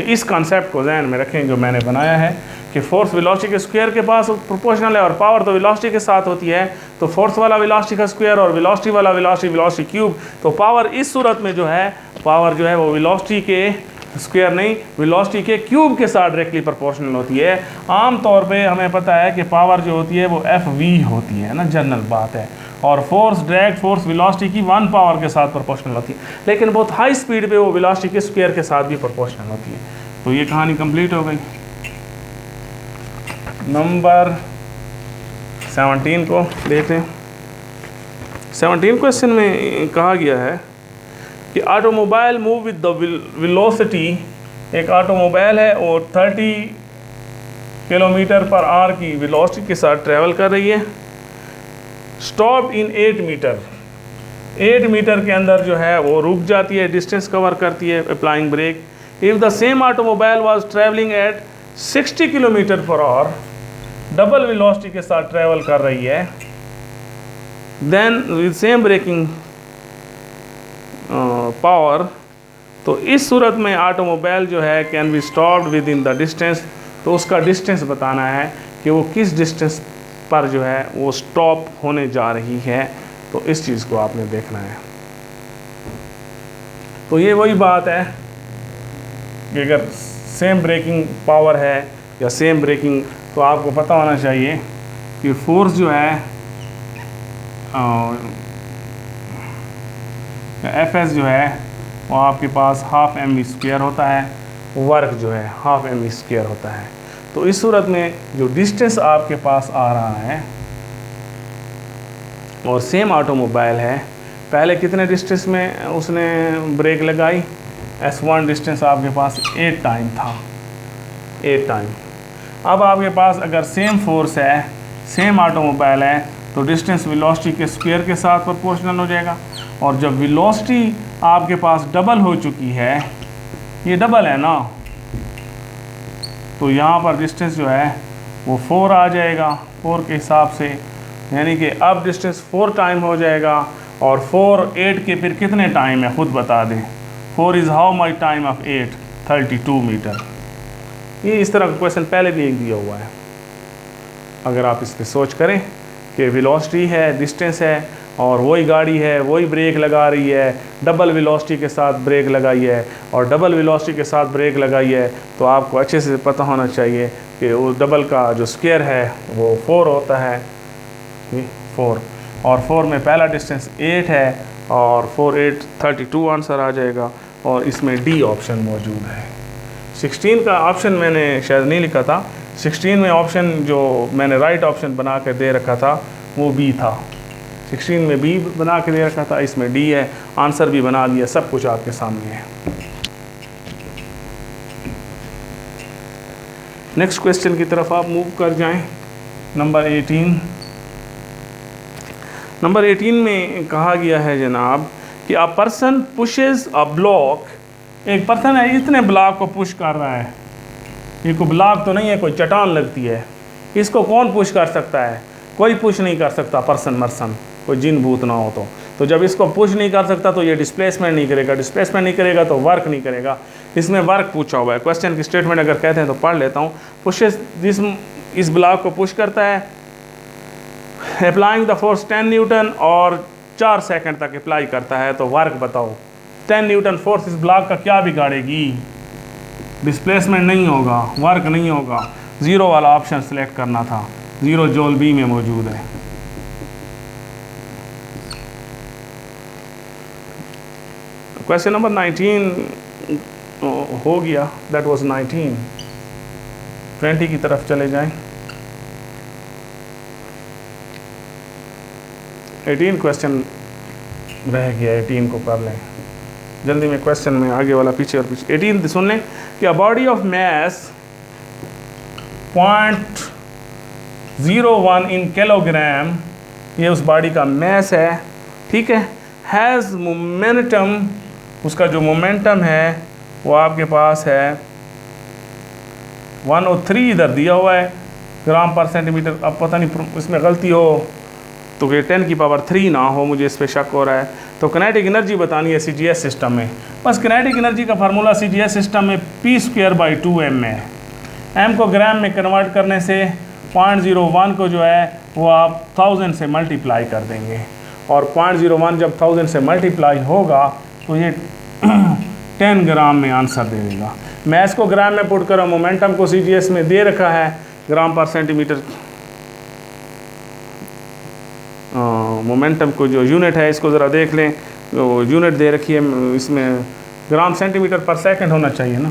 इस कॉन्सेप्ट को ध्यान में रखें जो मैंने बनाया है कि फोर्स वेलोसिटी के स्क्वायर के पास प्रोपोर्शनल है और पावर तो वेलोसिटी के साथ होती है। तो फोर्स वाला वेलोसिटी का स्क्वायर और वेलोसिटी वाला वेलोसिटी क्यूब। तो पावर इस सूरत में जो है पावर जो है वो वेलोसिटी के स्क्वायर नहीं, वेलोसिटी के क्यूब के साथ डायरेक्टली प्रोपोर्शनल होती है। आम तौर पे हमें पता है कि पावर जो होती है वो FV होती है ना, जनरल बात है। और फोर्स डायरेक्ट फोर्स वेलोसिटी की 1 पावर के साथ प्रोपोर्शनल होती है, लेकिन बहुत हाई स्पीड पे वो वेलोसिटी के स्क्वायर के साथ भी प्रोपोर्शनल होती है। तो ये कहानी कंप्लीट हो गई। नंबर 17 को देखें। 17 क्वेश्चन में कहा गया है कि automobile move with the velocity. एक ऑटोमोबाइल है और 30 km/h की वेलोसिटी के साथ ट्रैवल कर रही है। स्टॉप्ड इन 8 मीटर, 8 मीटर के अंदर जो है वो रुक जाती है, डिस्टेंस कवर करती है applying brake. If the same automobile was travelling at 60 km/h, double velocity के साथ ट्रैवल कर रही है, then with same braking power. तो इस सूरत में ऑटोमोबाइल जो है can be stopped within the distance. तो उसका डिस्टेंस बताना है कि वो किस डिस्टेंस पर जो है वो स्टॉप होने जा रही है। तो इस चीज़ को आपने देखना है। तो ये वही बात है कि अगर सेम ब्रेकिंग पावर है या सेम ब्रेकिंग, तो आपको पता होना चाहिए कि फोर्स जो है एफ एस जो है वो आपके पास हाफ एम वी स्क्वायर होता है, वर्क जो है हाफ एम वी स्क्वायर होता है। तो इस सूरत में जो डिस्टेंस आपके पास आ रहा है और सेम ऑटोमोबाइल है, पहले कितने डिस्टेंस में उसने ब्रेक लगाई, S1 डिस्टेंस आपके पास 8 टाइम था, 8 टाइम। अब आपके पास अगर सेम फोर्स है, सेम ऑटोमोबाइल है, तो डिस्टेंस वेलोसिटी के स्क्वायर के साथ प्रोपोर्शनल हो जाएगा। और जब वेलोसिटी आपके पास डबल हो चुकी है, ये डबल है ना, तो यहाँ पर डिस्टेंस जो है वो 4 आ जाएगा 4 के हिसाब से, यानी कि अब डिस्टेंस 4 टाइम हो जाएगा। और 4 8 के फिर कितने टाइम है खुद बता दें। 4 is how much time of 8, 32 metre. ये इस तरह का क्वेश्चन पहले भी एक दिया हुआ है। अगर आप इस पर सोच करें कि वेलोसिटी है, डिस्टेंस है, और वही गाड़ी है, वही ब्रेक लगा रही है, डबल वेलोसिटी के साथ ब्रेक लगाई है और डबल वेलोसिटी के साथ ब्रेक लगाई है, तो आपको अच्छे से पता होना चाहिए कि वो डबल का जो स्क्वायर है वो 4 होता है, 4। और 4 में पहला डिस्टेंस 8 है और 4 8 32 आंसर आ जाएगा। और इसमें डी ऑप्शन मौजूद है। 16 का ऑप्शन मैंने शायद नहीं लिखा था, 16 में ऑप्शन जो मैंने राइट ऑप्शन बना के दे रखा था वो बी था। 16 में बी बना के दे रखा था, इसमें डी है, आंसर भी बना दिया, सब कुछ आपके सामने है। नेक्स्ट क्वेश्चन की तरफ आप मूव कर जाएं। नंबर 18। नंबर 18 में कहा गया है जनाब कि a person pushes a block, एक पर्सन है इतने ब्लॉक को पुश कर रहा है, ये कोई ब्लॉक तो नहीं है, कोई चट्टान लगती है, इसको कौन पुश कर सकता है? कोई पुश नहीं कर सकता, पर्सन मर्सन, कोई जिन भूत ना हो तो जब इसको पुश नहीं कर सकता तो ये डिस्प्लेसमेंट नहीं करेगा, डिस्प्लेसमेंट नहीं करेगा तो वर्क नहीं करेगा। इसमें वर्क पूछा हुआ है। क्वेश्चन की स्टेटमेंट अगर कहते हैं तो पढ़ लेता हूँ। पुशेज, जिस इस ब्लॉक को पुश करता है, अप्लाइंग द फोर्स 10 न्यूटन और 4 सेकंड तक अप्लाई करता है, तो वर्क बताओ। 10 न्यूटन फोर्स इस ब्लॉक का क्या बिगाड़ेगी? डिस्प्लेसमेंट नहीं होगा, वर्क नहीं होगा। 0 वाला ऑप्शन सेलेक्ट करना था, 0 जूल बी में मौजूद है। क्वेश्चन नंबर 19 हो गया, दैट वाज 19। 20 की तरफ चले जाएं। 18 क्वेश्चन रह गया, 18 को कर लें जल्दी में। क्वेश्चन में आगे वाला पीछे और पीछे। 18 सुन लें कि अ body of mass 0.01 in kilogram, ये उस बॉडी का मैस है, ठीक है। हैज़ मोमेंटम, उसका जो मोमेंटम है वो आपके पास है 103, इधर दिया हुआ है ग्राम पर सेंटीमीटर। अब पता नहीं इसमें गलती हो तो ये 10 की पावर 3 ना हो, मुझे इस पर शक हो रहा है। तो किनेटिक एनर्जी बतानी है CGS सिस्टम में। बस किनेटिक एनर्जी का फार्मूला CGS सिस्टम में P²/2m है। m को ग्राम में कन्वर्ट करने से 0.01 को जो है वो आप 1000 से मल्टीप्लाई कर देंगे, और 0.01 जब 1000 से मल्टीप्लाई होगा तो ये 10 ग्राम में आंसर दे देगा। मैस को ग्राम में पुट करो, मोमेंटम को CGS में दे रखा है ग्राम पर सेंटीमीटर। मोमेंटम को जो यूनिट है इसको ज़रा देख लें, तो यूनिट दे रखी है इसमें, ग्राम सेंटीमीटर पर सेकंड होना चाहिए ना,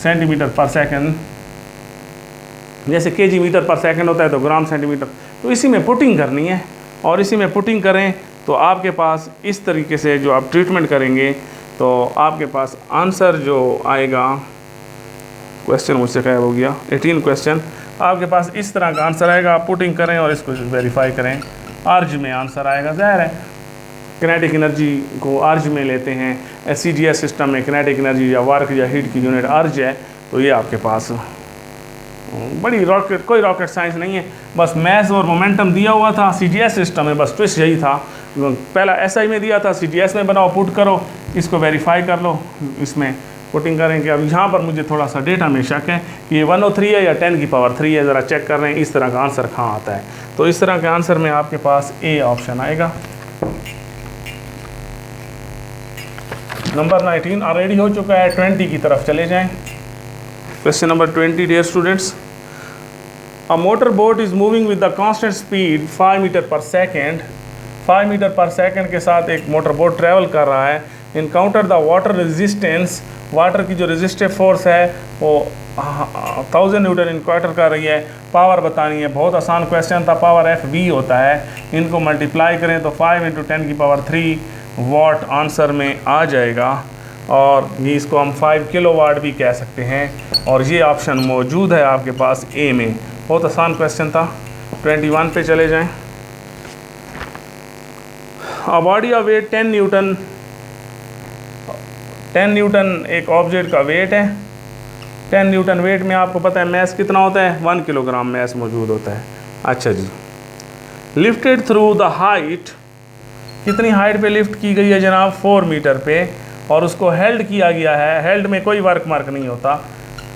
सेंटीमीटर पर सेकंड, जैसे केजी मीटर पर सेकंड होता है तो ग्राम सेंटीमीटर। तो इसी में पुटिंग करनी है, और इसी में पुटिंग करें तो आपके पास इस तरीके से जो आप ट्रीटमेंट करेंगे तो आपके पास आंसर जो आएगा, क्वेश्चन मुझसे गायब हो गया, 18 क्वेश्चन, आपके पास इस तरह का आंसर आएगा। आप पुटिंग करें और इसको वेरीफाई करें, अर्ज में आंसर आएगा। ज़ाहिर है किनेटिक एनर्जी को अर्ज में लेते हैं, CGS सिस्टम में किनेटिक एनर्जी या वर्क या हीट की यूनिट अर्ज है। तो ये आपके पास बड़ी कोई रॉकेट साइंस नहीं है, बस मैस और मोमेंटम दिया हुआ था CGS सिस्टम में, बस ट्विस्ट यही था। पहला SI में दिया था, CGS में बनाओ, पुट करो, इसको वेरीफाई कर लो इसमें, पुटिंग करें कि अब यहाँ पर मुझे थोड़ा सा डेटा में शक है कि ये 103 है या 10 की पावर 3 है, ज़रा चेक कर रहे हैं इस तरह का आंसर कहाँ आता है। तो इस तरह के आंसर में आपके पास ए ऑप्शन आएगा। नंबर 19 ऑलरेडी हो चुका है, 20 की तरफ चले जाएं। Question number 20 dear students, a motor boat is moving with the constant speed 5 metre per second. 5 metre per second के साथ एक मोटर बोट ट्रैवल कर रहा है। Encounter the water resistance, water की जो रेजिस्टिव फोर्स है वो 1000 न्यूटन इनकाउंटर कर रही है। पावर बतानी है, बहुत आसान क्वेश्चन था, पावर एफ वी होता है। इनको मल्टीप्लाई करें तो 5 × 10 की पावर 3 वाट आंसर में आ जाएगा, और ये इसको हम 5 किलोवाट भी कह सकते हैं। और ये ऑप्शन मौजूद है आपके पास ए में। बहुत आसान क्वेश्चन था। 21 पे चले जाएं। A body of weight 10 newton, 10 newton एक ऑब्जेक्ट का वेट है। 10 न्यूटन वेट में आपको पता है मैस कितना होता है, 1 किलोग्राम मैस मौजूद होता है। अच्छा जी, लिफ्टेड थ्रू द हाइट, कितनी हाइट पे लिफ्ट की गई है जनाब, 4 मीटर पे, और उसको हेल्ड किया गया है। हेल्ड में कोई वर्क मार्क नहीं होता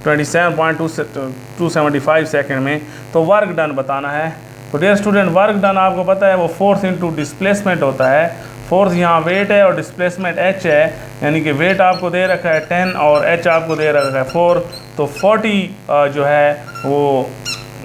27.275 सेकेंड में। तो वर्क डन बताना है। तो डियर स्टूडेंट, वर्क डन आपको पता है वो फोर्स इंटू डिस्प्लेसमेंट होता है। फोर्स यहाँ वेट है और डिस्प्लेसमेंट एच है, यानी कि वेट आपको दे रखा है 10 और एच आपको दे रखा है 4, तो 40 जो है वो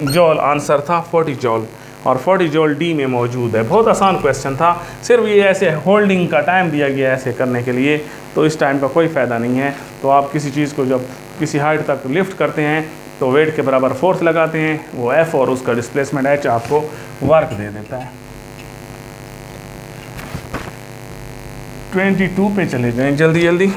जॉल आंसर था, 40 जॉल, और 40 जॉल डी में मौजूद है। बहुत आसान क्वेश्चन था, सिर्फ ये ऐसे होल्डिंग का टाइम दिया गया ऐसे करने के लिए, तो इस टाइम का कोई फ़ायदा नहीं है। तो आप किसी चीज़ को जब किसी हाइट तक लिफ्ट करते हैं तो वेट के बराबर फोर्स लगाते हैं, वो एफ और उसका डिस्प्लेसमेंट एच आपको वर्क दे देता है। 22 पे चले जाएं जल्दी जल्दी,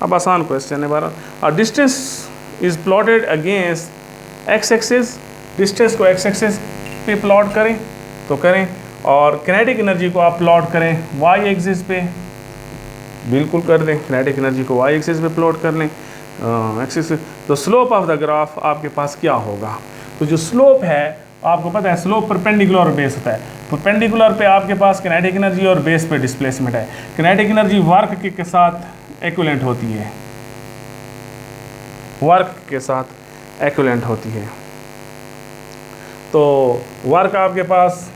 अब आसान क्वेश्चन है। बारह, distance is plotted against x axis, distance को एक्स एक्सिस पे प्लॉट करें तो करें, और किनेटिक एनर्जी को आप प्लॉट करें वाई एक्सिस पे, बिल्कुल कर दें। किनेटिक एनर्जी को वाई एक्सिस पे प्लॉट कर लें एक्सिस। तो स्लोप ऑफ द ग्राफ आपके पास क्या होगा, तो जो स्लोप है आपको पता है स्लोप परपेंडिकुलर और बेस होता है। परपेंडिकुलर पे आपके पास किनेटिक एनर्जी और बेस पे डिस्प्लेसमेंट है। किनेटिक एनर्जी वर्क के साथ इक्विवेलेंट होती है, वर्क के साथ इक्विवेलेंट होती है। तो वर्क आपके पास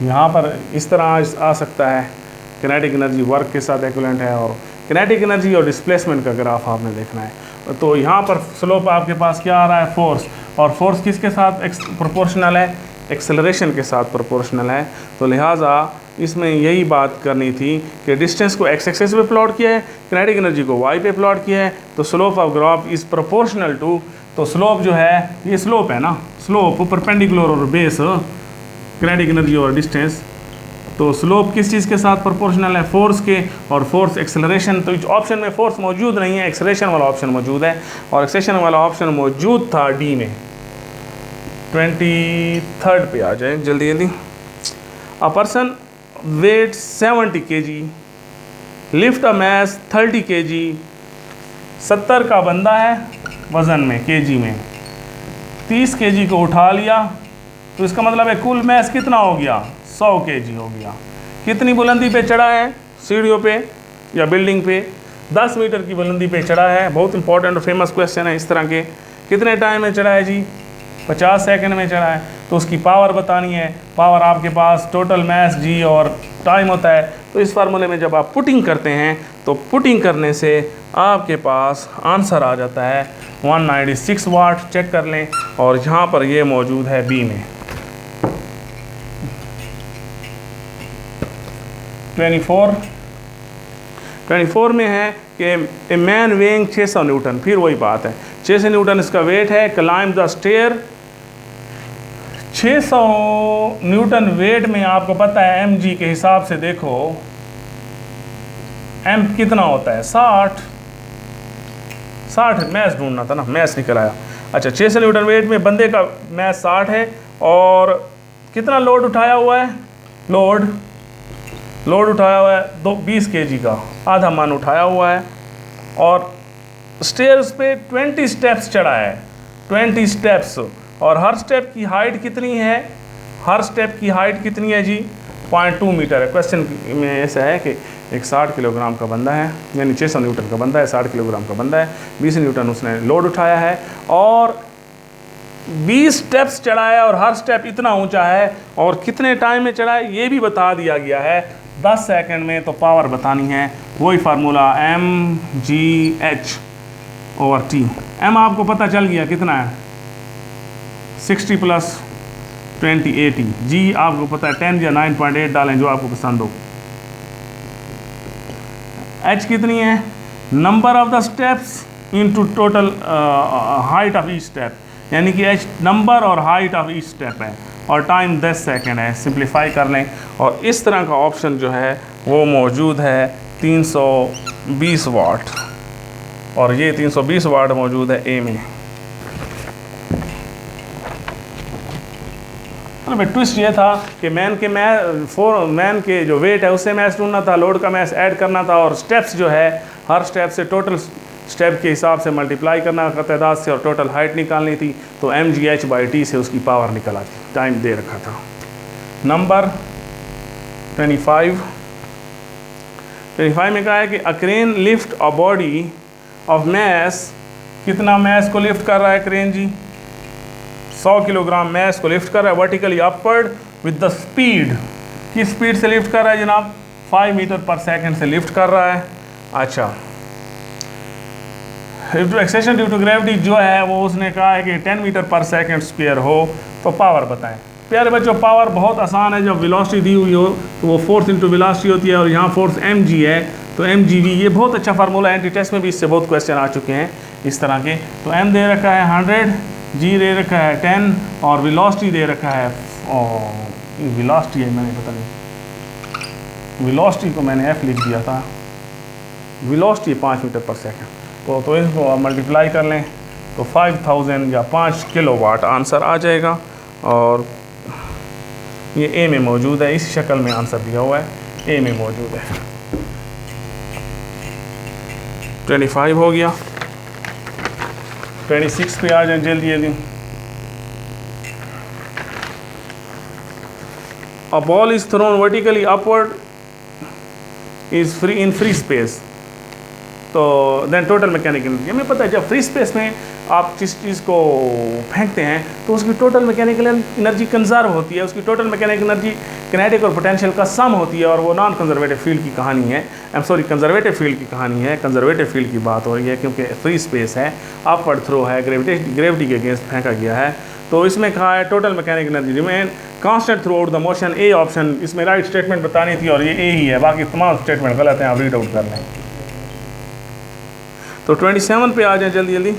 यहाँ पर इस तरह आ सकता है, किनेटिक एनर्जी वर्क के साथ इक्विवेलेंट है, और किनेटिक एनर्जी और डिस्प्लेसमेंट का ग्राफ आपने देखना है। तो यहाँ पर स्लोप आपके पास क्या आ रहा है, फोर्स, और फोर्स किसके साथ प्रोपोर्शनल है, एक्सेलरेशन के साथ प्रोपोर्शनल है। तो लिहाजा इसमें यही बात करनी थी कि डिस्टेंस को एक्स एक्सिस पे प्लॉट किया है, किनेटिक एनर्जी को वाई पे प्लॉट किया है, तो slope of graph is proportional to, तो स्लोप जो है ये स्लोप है ना, स्लोप परपेंडिकुलर और बेस, किनेटिक एनर्जी और डिस्टेंस, तो स्लोप किस चीज़ के साथ प्रोपोर्शनल है, फोर्स के, और फोर्स एक्सेलरेशन। तो इस ऑप्शन में फोर्स मौजूद नहीं है, एक्सेलरेशन वाला ऑप्शन मौजूद है, और एक्सेलरेशन वाला ऑप्शन मौजूद था डी में। 23 पे आ जाए जल्दी जल्दी। A person weight 70 kg, lift a mass 30 kg, 70 का बंदा है वज़न में, केजी में, 30 kg को उठा लिया, तो इसका मतलब है कुल मैस कितना हो गया, 100 kg हो गया। कितनी बुलंदी पे चढ़ा है, सीढ़ियों पे या बिल्डिंग पे, 10 मीटर की बुलंदी पे चढ़ा है। बहुत इंपॉर्टेंट और फेमस क्वेश्चन है इस तरह के। कितने टाइम में चढ़ा है जी, 50 सेकंड में चढ़ा है। तो उसकी पावर बतानी है, पावर आपके पास टोटल मैस जी और टाइम होता है। तो इस फार्मूले में जब आप पुटिंग करते हैं तो पुटिंग करने से आपके पास आंसर आ जाता है 196 वाट। चेक कर लें, और यहाँ पर ये मौजूद है बी में। 24 में है कि ए मैन वेइंग 600 न्यूटन, फिर वही बात है, 600 न्यूटन इसका वेट है। Climb the stair, 600 newton weight में आपको पता है एम जी के हिसाब से देखो एम कितना होता है, 60 मैस ढूंढना था ना, मैस निकल आया। अच्छा, 600 न्यूटन वेट में बंदे का मैस 60 है, और कितना लोड उठाया हुआ है, लोड उठाया हुआ है 20 kg का, आधा मन उठाया हुआ है, और स्टेयर्स पे 20 स्टेप्स चढ़ा है, 20 स्टेप्स, और हर स्टेप की हाइट कितनी है, हर स्टेप की हाइट कितनी है जी, 0.2 मीटर है। क्वेश्चन में ऐसा है कि एक 60 किलोग्राम का बंदा है, यानी 600 न्यूटन का बंदा है, 60 किलोग्राम का बंदा है, 20 न्यूटन उसने लोड उठाया है और 20 स्टेप्स चढ़ा है और हर स्टेप इतना ऊंचा है और कितने टाइम में चढ़ा है ये भी बता दिया गया है 10 सेकंड में। तो पावर बतानी है, वही फार्मूला mgh/t। m आपको पता चल गया कितना है, 60 + 20 80। g आपको पता है 10 या 9.8 डालें जो आपको पसंद हो। h कितनी है, number of the steps into total height of each step, यानी कि h नंबर और हाइट ऑफ ईच स्टेप है और टाइम 10 सेकंड है। सिंप्लीफाई कर लें और इस तरह का ऑप्शन जो है वो मौजूद है 320 वाट, और ये 320 वाट मौजूद है ए में। ट्विस्ट ये था कि मैन के जो वेट है उससे मैच ढूंढना था, लोड का मैच ऐड करना था और स्टेप्स जो है हर स्टेप से टोटल स्टेप के हिसाब से मल्टीप्लाई करना का तादाद से और टोटल हाइट निकालनी थी। तो mgh/t से उसकी पावर निकल आती, टाइम दे रखा था। नंबर 25 में कहा है कि a crane lift a body of mass, कितना मैस को लिफ्ट कर रहा है क्रेन जी, 100 किलोग्राम मैस को लिफ्ट कर रहा है vertically upward with the speed. किस स्पीड से लिफ्ट कर रहा है जनाब, 5 मीटर पर सेकंड से लिफ्ट कर रहा है। अच्छा, एक्सेशन ड्यू टू ग्रेविटी जो है वो उसने कहा है कि 10 मीटर पर सेकंड स्क्वायर हो। तो पावर बताएं। प्यारे बच्चों, पावर बहुत आसान है, जब वेलोसिटी दी हुई हो तो वो फोर्स इंटू वेलोसिटी होती है और यहाँ फोर्स mg है तो mgv, ये बहुत अच्छा फार्मूला है, एंटी टेस्ट में भी इससे बहुत क्वेश्चन आ चुके हैं इस तरह के। तो m दे रखा है 100, g दे रखा है 10 और वेलोसिटी दे रखा है, वेलोसिटी है, मैंने पता नहीं, वेलोसिटी को मैंने f लिख दिया था, वेलोसिटी 5 मीटर पर सेकंड। तो इसको मल्टीप्लाई कर लें तो 5000 या 5 किलोवाट आंसर आ जाएगा और ये ए में मौजूद है, इस शक्ल में आंसर दिया हुआ है, ए में मौजूद है। 25 हो गया, 26 पे आ जाए जल्दी जल्दी। A ball is thrown vertically upward is free in free space, तो देन टोटल मैकेनिकल एनर्जी। हमें पता है जब फ्री स्पेस में आप जिस चीज़ को फेंकते हैं तो उसकी टोटल मैकेनिकल एनर्जी कंजर्व होती है, उसकी टोटल मैकेनिकल एनर्जी किनेटिक और पोटेंशियल का सम होती है और वो नॉन कंजर्वेटिव फील्ड की कहानी है, कंजर्वेटिव फील्ड की कहानी है, कंजर्वेटिव फील्ड की बात हो रही है क्योंकि फ्री स्पेस है, अपवर्ड थ्रो है, ग्रेविटी के अगेंस्ट फेंका गया है। तो इसमें कहा है total mechanical energy remain constant through out the motion. A option इसमें राइट स्टेटमेंट बतानी थी और ये ए ही है, बाकी तमाम स्टेटमेंट गलत हैं, आप रीड आउट कर लें। तो 27 पे आ जाए जल्दी जल्दी।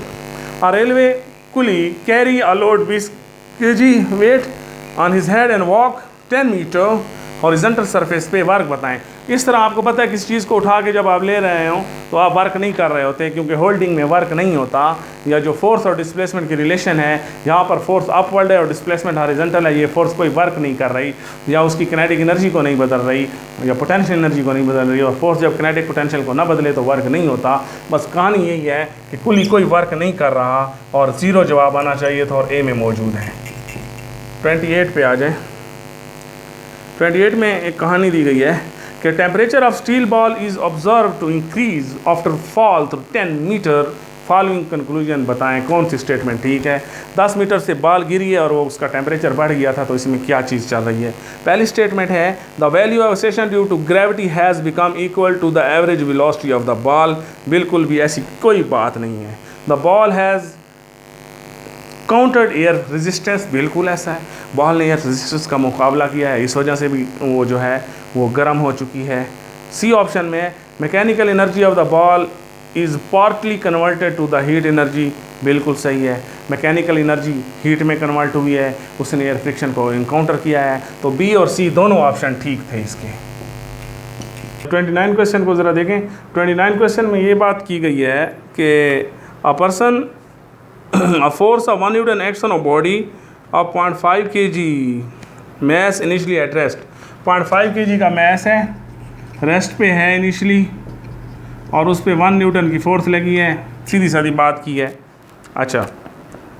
A railway coolie carry a load 20 kg weight on his head and walk 10 meter horizontal surface पे वर्क बताएं। इस तरह आपको पता है किसी चीज़ को उठा के जब आप ले रहे हो तो आप वर्क नहीं कर रहे होते क्योंकि होल्डिंग में वर्क नहीं होता, या जो फोर्स और डिस्प्लेसमेंट की रिलेशन है, यहाँ पर फोर्स अपवर्ड है और डिस्प्लेसमेंट हॉरिजॉन्टल है, ये फोर्स कोई वर्क नहीं कर रही या उसकी किनेटिक एनर्जी को नहीं बदल रही या पोटेंशियल एनर्जी को नहीं बदल रही, और फोर्स जब किनेटिक पोटेंशियल को ना बदले तो वर्क नहीं होता। बस कहानी यही है कि कुली कोई वर्क नहीं कर रहा और ज़ीरो जवाब आना चाहिए था और ए में मौजूद है। 28 पे आ जाए। 28 में एक कहानी दी गई है कि temperature of steel ball is observe to increase after fall through 10 metre, following conclusion बताएं कौन सी स्टेटमेंट ठीक है। 10 मीटर से बॉल गिरी है और वो उसका टेम्परेचर बढ़ गया था, तो इसमें क्या चीज़ चल रही है। पहली स्टेटमेंट है the value of acceleration due to gravity has become equal to the average velocity of the ball. बिल्कुल भी ऐसी कोई बात नहीं है। The ball has countered air resistance, बिल्कुल ऐसा है, बॉल ने एयर रेजिस्टेंस का मुकाबला किया है, इस वजह से भी वो जो है वो गर्म हो चुकी है। सी ऑप्शन में mechanical energy of the ball is partly converted to the heat energy, बिल्कुल सही है, मैकेनिकल एनर्जी हीट में कन्वर्ट हुई है, उसने एयर फ्रिक्शन को इनकाउंटर किया है। तो बी और सी दोनों ऑप्शन ठीक थे इसके। 29 क्वेश्चन को ज़रा देखें। 29 क्वेश्चन में ये बात की गई है कि a person a force of 1 Newton acts on a body of 0.5 kg mass initially at rest। 0.5 kg का mass है, रेस्ट पे है इनिशली, और उस पर 1 न्यूटन की फोर्स लगी है, सीधी सादी बात की है। अच्छा,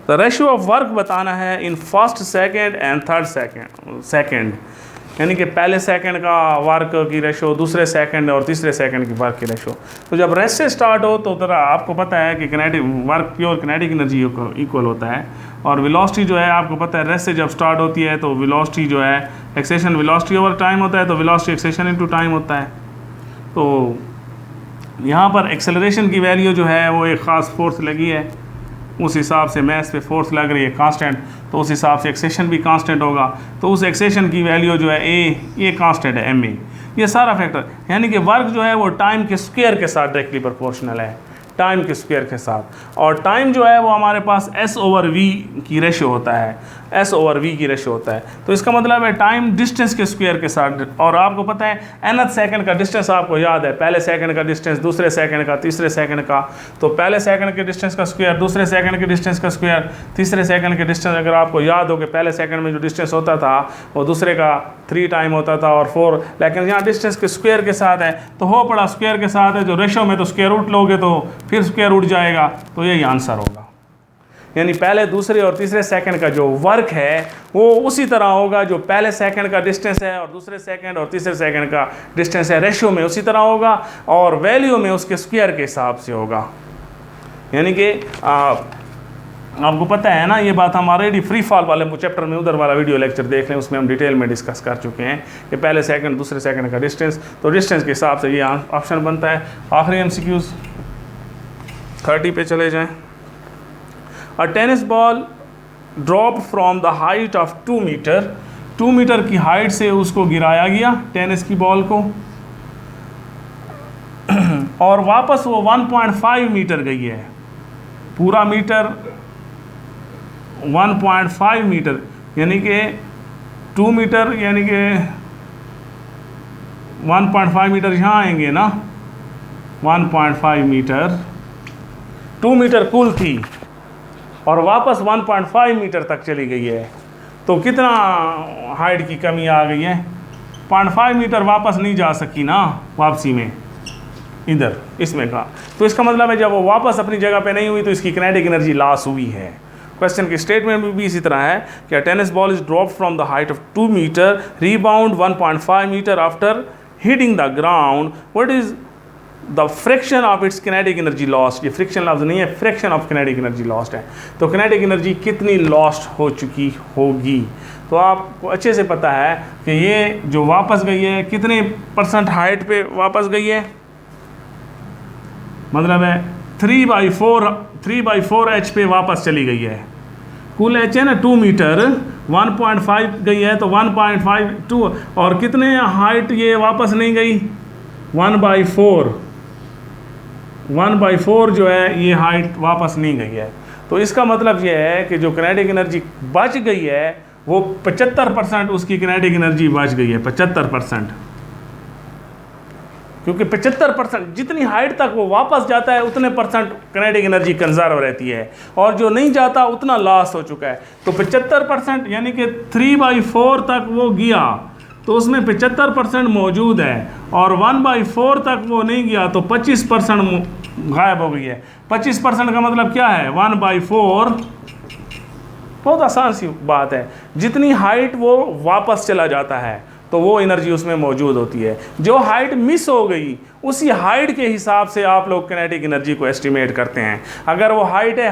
द रेशियो ऑफ वर्क बताना है in first second and third second. यानी कि पहले सेकंड का वर्क की रेशो, दूसरे सेकंड और तीसरे सेकंड की वर्क की रेशो। तो जब रेस्ट से स्टार्ट हो तो तरह आपको पता है कि kinetic work pure kinetic energy equal होता है, और वेलोसिटी जो है आपको पता है रेस्ट से जब स्टार्ट होती है तो वेलोसिटी जो है एक्सेशन वेलोसिटी ओवर टाइम होता है, तो वेलोसिटी एक्सेशन इनटू टाइम होता है। तो यहाँ पर एक्सेलरेशन की वैल्यू जो है वो एक ख़ास फोर्स लगी है, उस हिसाब से मैस पे फोर्स लग रही है कांस्टेंट, तो उस हिसाब से एक्सेशन भी कांस्टेंट होगा। तो उस एक्सेशन की वैल्यू जो है ये कांस्टेंट है ma। ये सारा फैक्टर यानी कि वर्क जो है वो टाइम के स्क्वायर के साथ डायरेक्टली प्रोपोर्शनल है, टाइम के स्क्वायर के साथ। और टाइम जो है वो हमारे पास S/V की रेशो होता है, S/V की रेशो होता है। तो इसका मतलब है टाइम डिस्टेंस के स्क्वायर के साथ। और आपको पता है nth सेकंड का डिस्टेंस आपको याद है, पहले सेकंड का डिस्टेंस, दूसरे सेकंड का, तीसरे सेकंड का। तो पहले सेकंड के डिस्टेंस का स्क्वायर, दूसरे सेकंड के डिस्टेंस का स्क्वायर, तीसरे सेकंड के डिस्टेंस। अगर आपको याद हो कि पहले सेकंड में जो डिस्टेंस होता था वो दूसरे का 3 टाइम होता था और 4, लेकिन यहाँ डिस्टेंस के स्क्वायर के साथ है तो हो पड़ा स्क्वायर के साथ है, जो रेशो में तो स्क्वायर रूट लोगे तो फिर स्क्वायर रूट जाएगा, तो यही आंसर होगा। यानी पहले, दूसरे और तीसरे सेकंड का जो वर्क है वो उसी तरह होगा जो पहले सेकंड का डिस्टेंस है और दूसरे सेकंड और तीसरे सेकंड का डिस्टेंस है, रेशियो में उसी तरह होगा और वैल्यू में उसके स्क्वायर के हिसाब से होगा। यानी कि आपको पता है ना, ये बात हम ऑलरेडी फ्री फॉल वाले चैप्टर में उधर वाला वीडियो लेक्चर देख लें, उसमें हम डिटेल में डिस्कस कर चुके हैं कि पहले सेकंड दूसरे सेकंड का डिस्टेंस, तो डिस्टेंस के हिसाब से ये ऑप्शन बनता है। आखिरी MCQs 30 पे चले जाएं। A tennis ball drop from the height of 2 metre, 2 metre की हाइट से उसको गिराया गया टेनिस की बॉल को, और वापस वो 1.5 मीटर गई है, पूरा मीटर 1.5 मीटर, यानी कि 2 मीटर, यानी कि 1.5 मीटर यहाँ आएंगे ना, 1.5 मीटर, 2 मीटर कुल थी और वापस 1.5 मीटर तक चली गई है, तो कितना हाइट की कमी आ गई है, 0.5 मीटर वापस नहीं जा सकी ना वापसी में, इधर इसमें का। तो इसका मतलब है जब वो वापस अपनी जगह पे नहीं हुई तो इसकी किनेटिक एनर्जी लॉस हुई है। क्वेश्चन की स्टेटमेंट में भी इसी तरह है कि tennis ball is drop from the height of 2 metre, rebound 1.5 metre after hitting the ground, what is the fraction of its kinetic energy lost. ये फ्रिक्शन लफ्ज नहीं है, fraction of kinetic energy lost है। तो किनेटिक एनर्जी कितनी लॉस्ट हो चुकी होगी, तो आपको अच्छे से पता है कि ये जो वापस गई है कितने % हाइट पे वापस गई है, मतलब है 3/4 H पे वापस चली गई है। कुल H है ना 2 मीटर, 1.5 गई है तो 1.52, और कितने हाइट ये वापस नहीं गई, 1/4 जो है ये हाइट वापस नहीं गई है। तो इसका मतलब ये है कि जो किनेटिक एनर्जी बच गई है वो 75% उसकी किनेटिक एनर्जी बच गई है, 75%, क्योंकि 75% जितनी हाइट तक वो वापस जाता है उतने % किनेटिक एनर्जी कंजर्व रहती है, और जो नहीं जाता उतना लॉस हो चुका है। तो 75% यानी कि 3/4 तक वो गया तो उसमें 75% मौजूद है, और 1/4 तक वो नहीं गया तो 25% गायब हो गई है। 25% का मतलब क्या है, 1/4, बहुत आसान सी बात है, जितनी हाइट वो वापस चला जाता है तो वो एनर्जी उसमें मौजूद होती है। जो हाइट मिस हो गई उसी हाइट के हिसाब से आप लोग किनेटिक एनर्जी को एस्टिमेट करते हैं। अगर वो हाइट है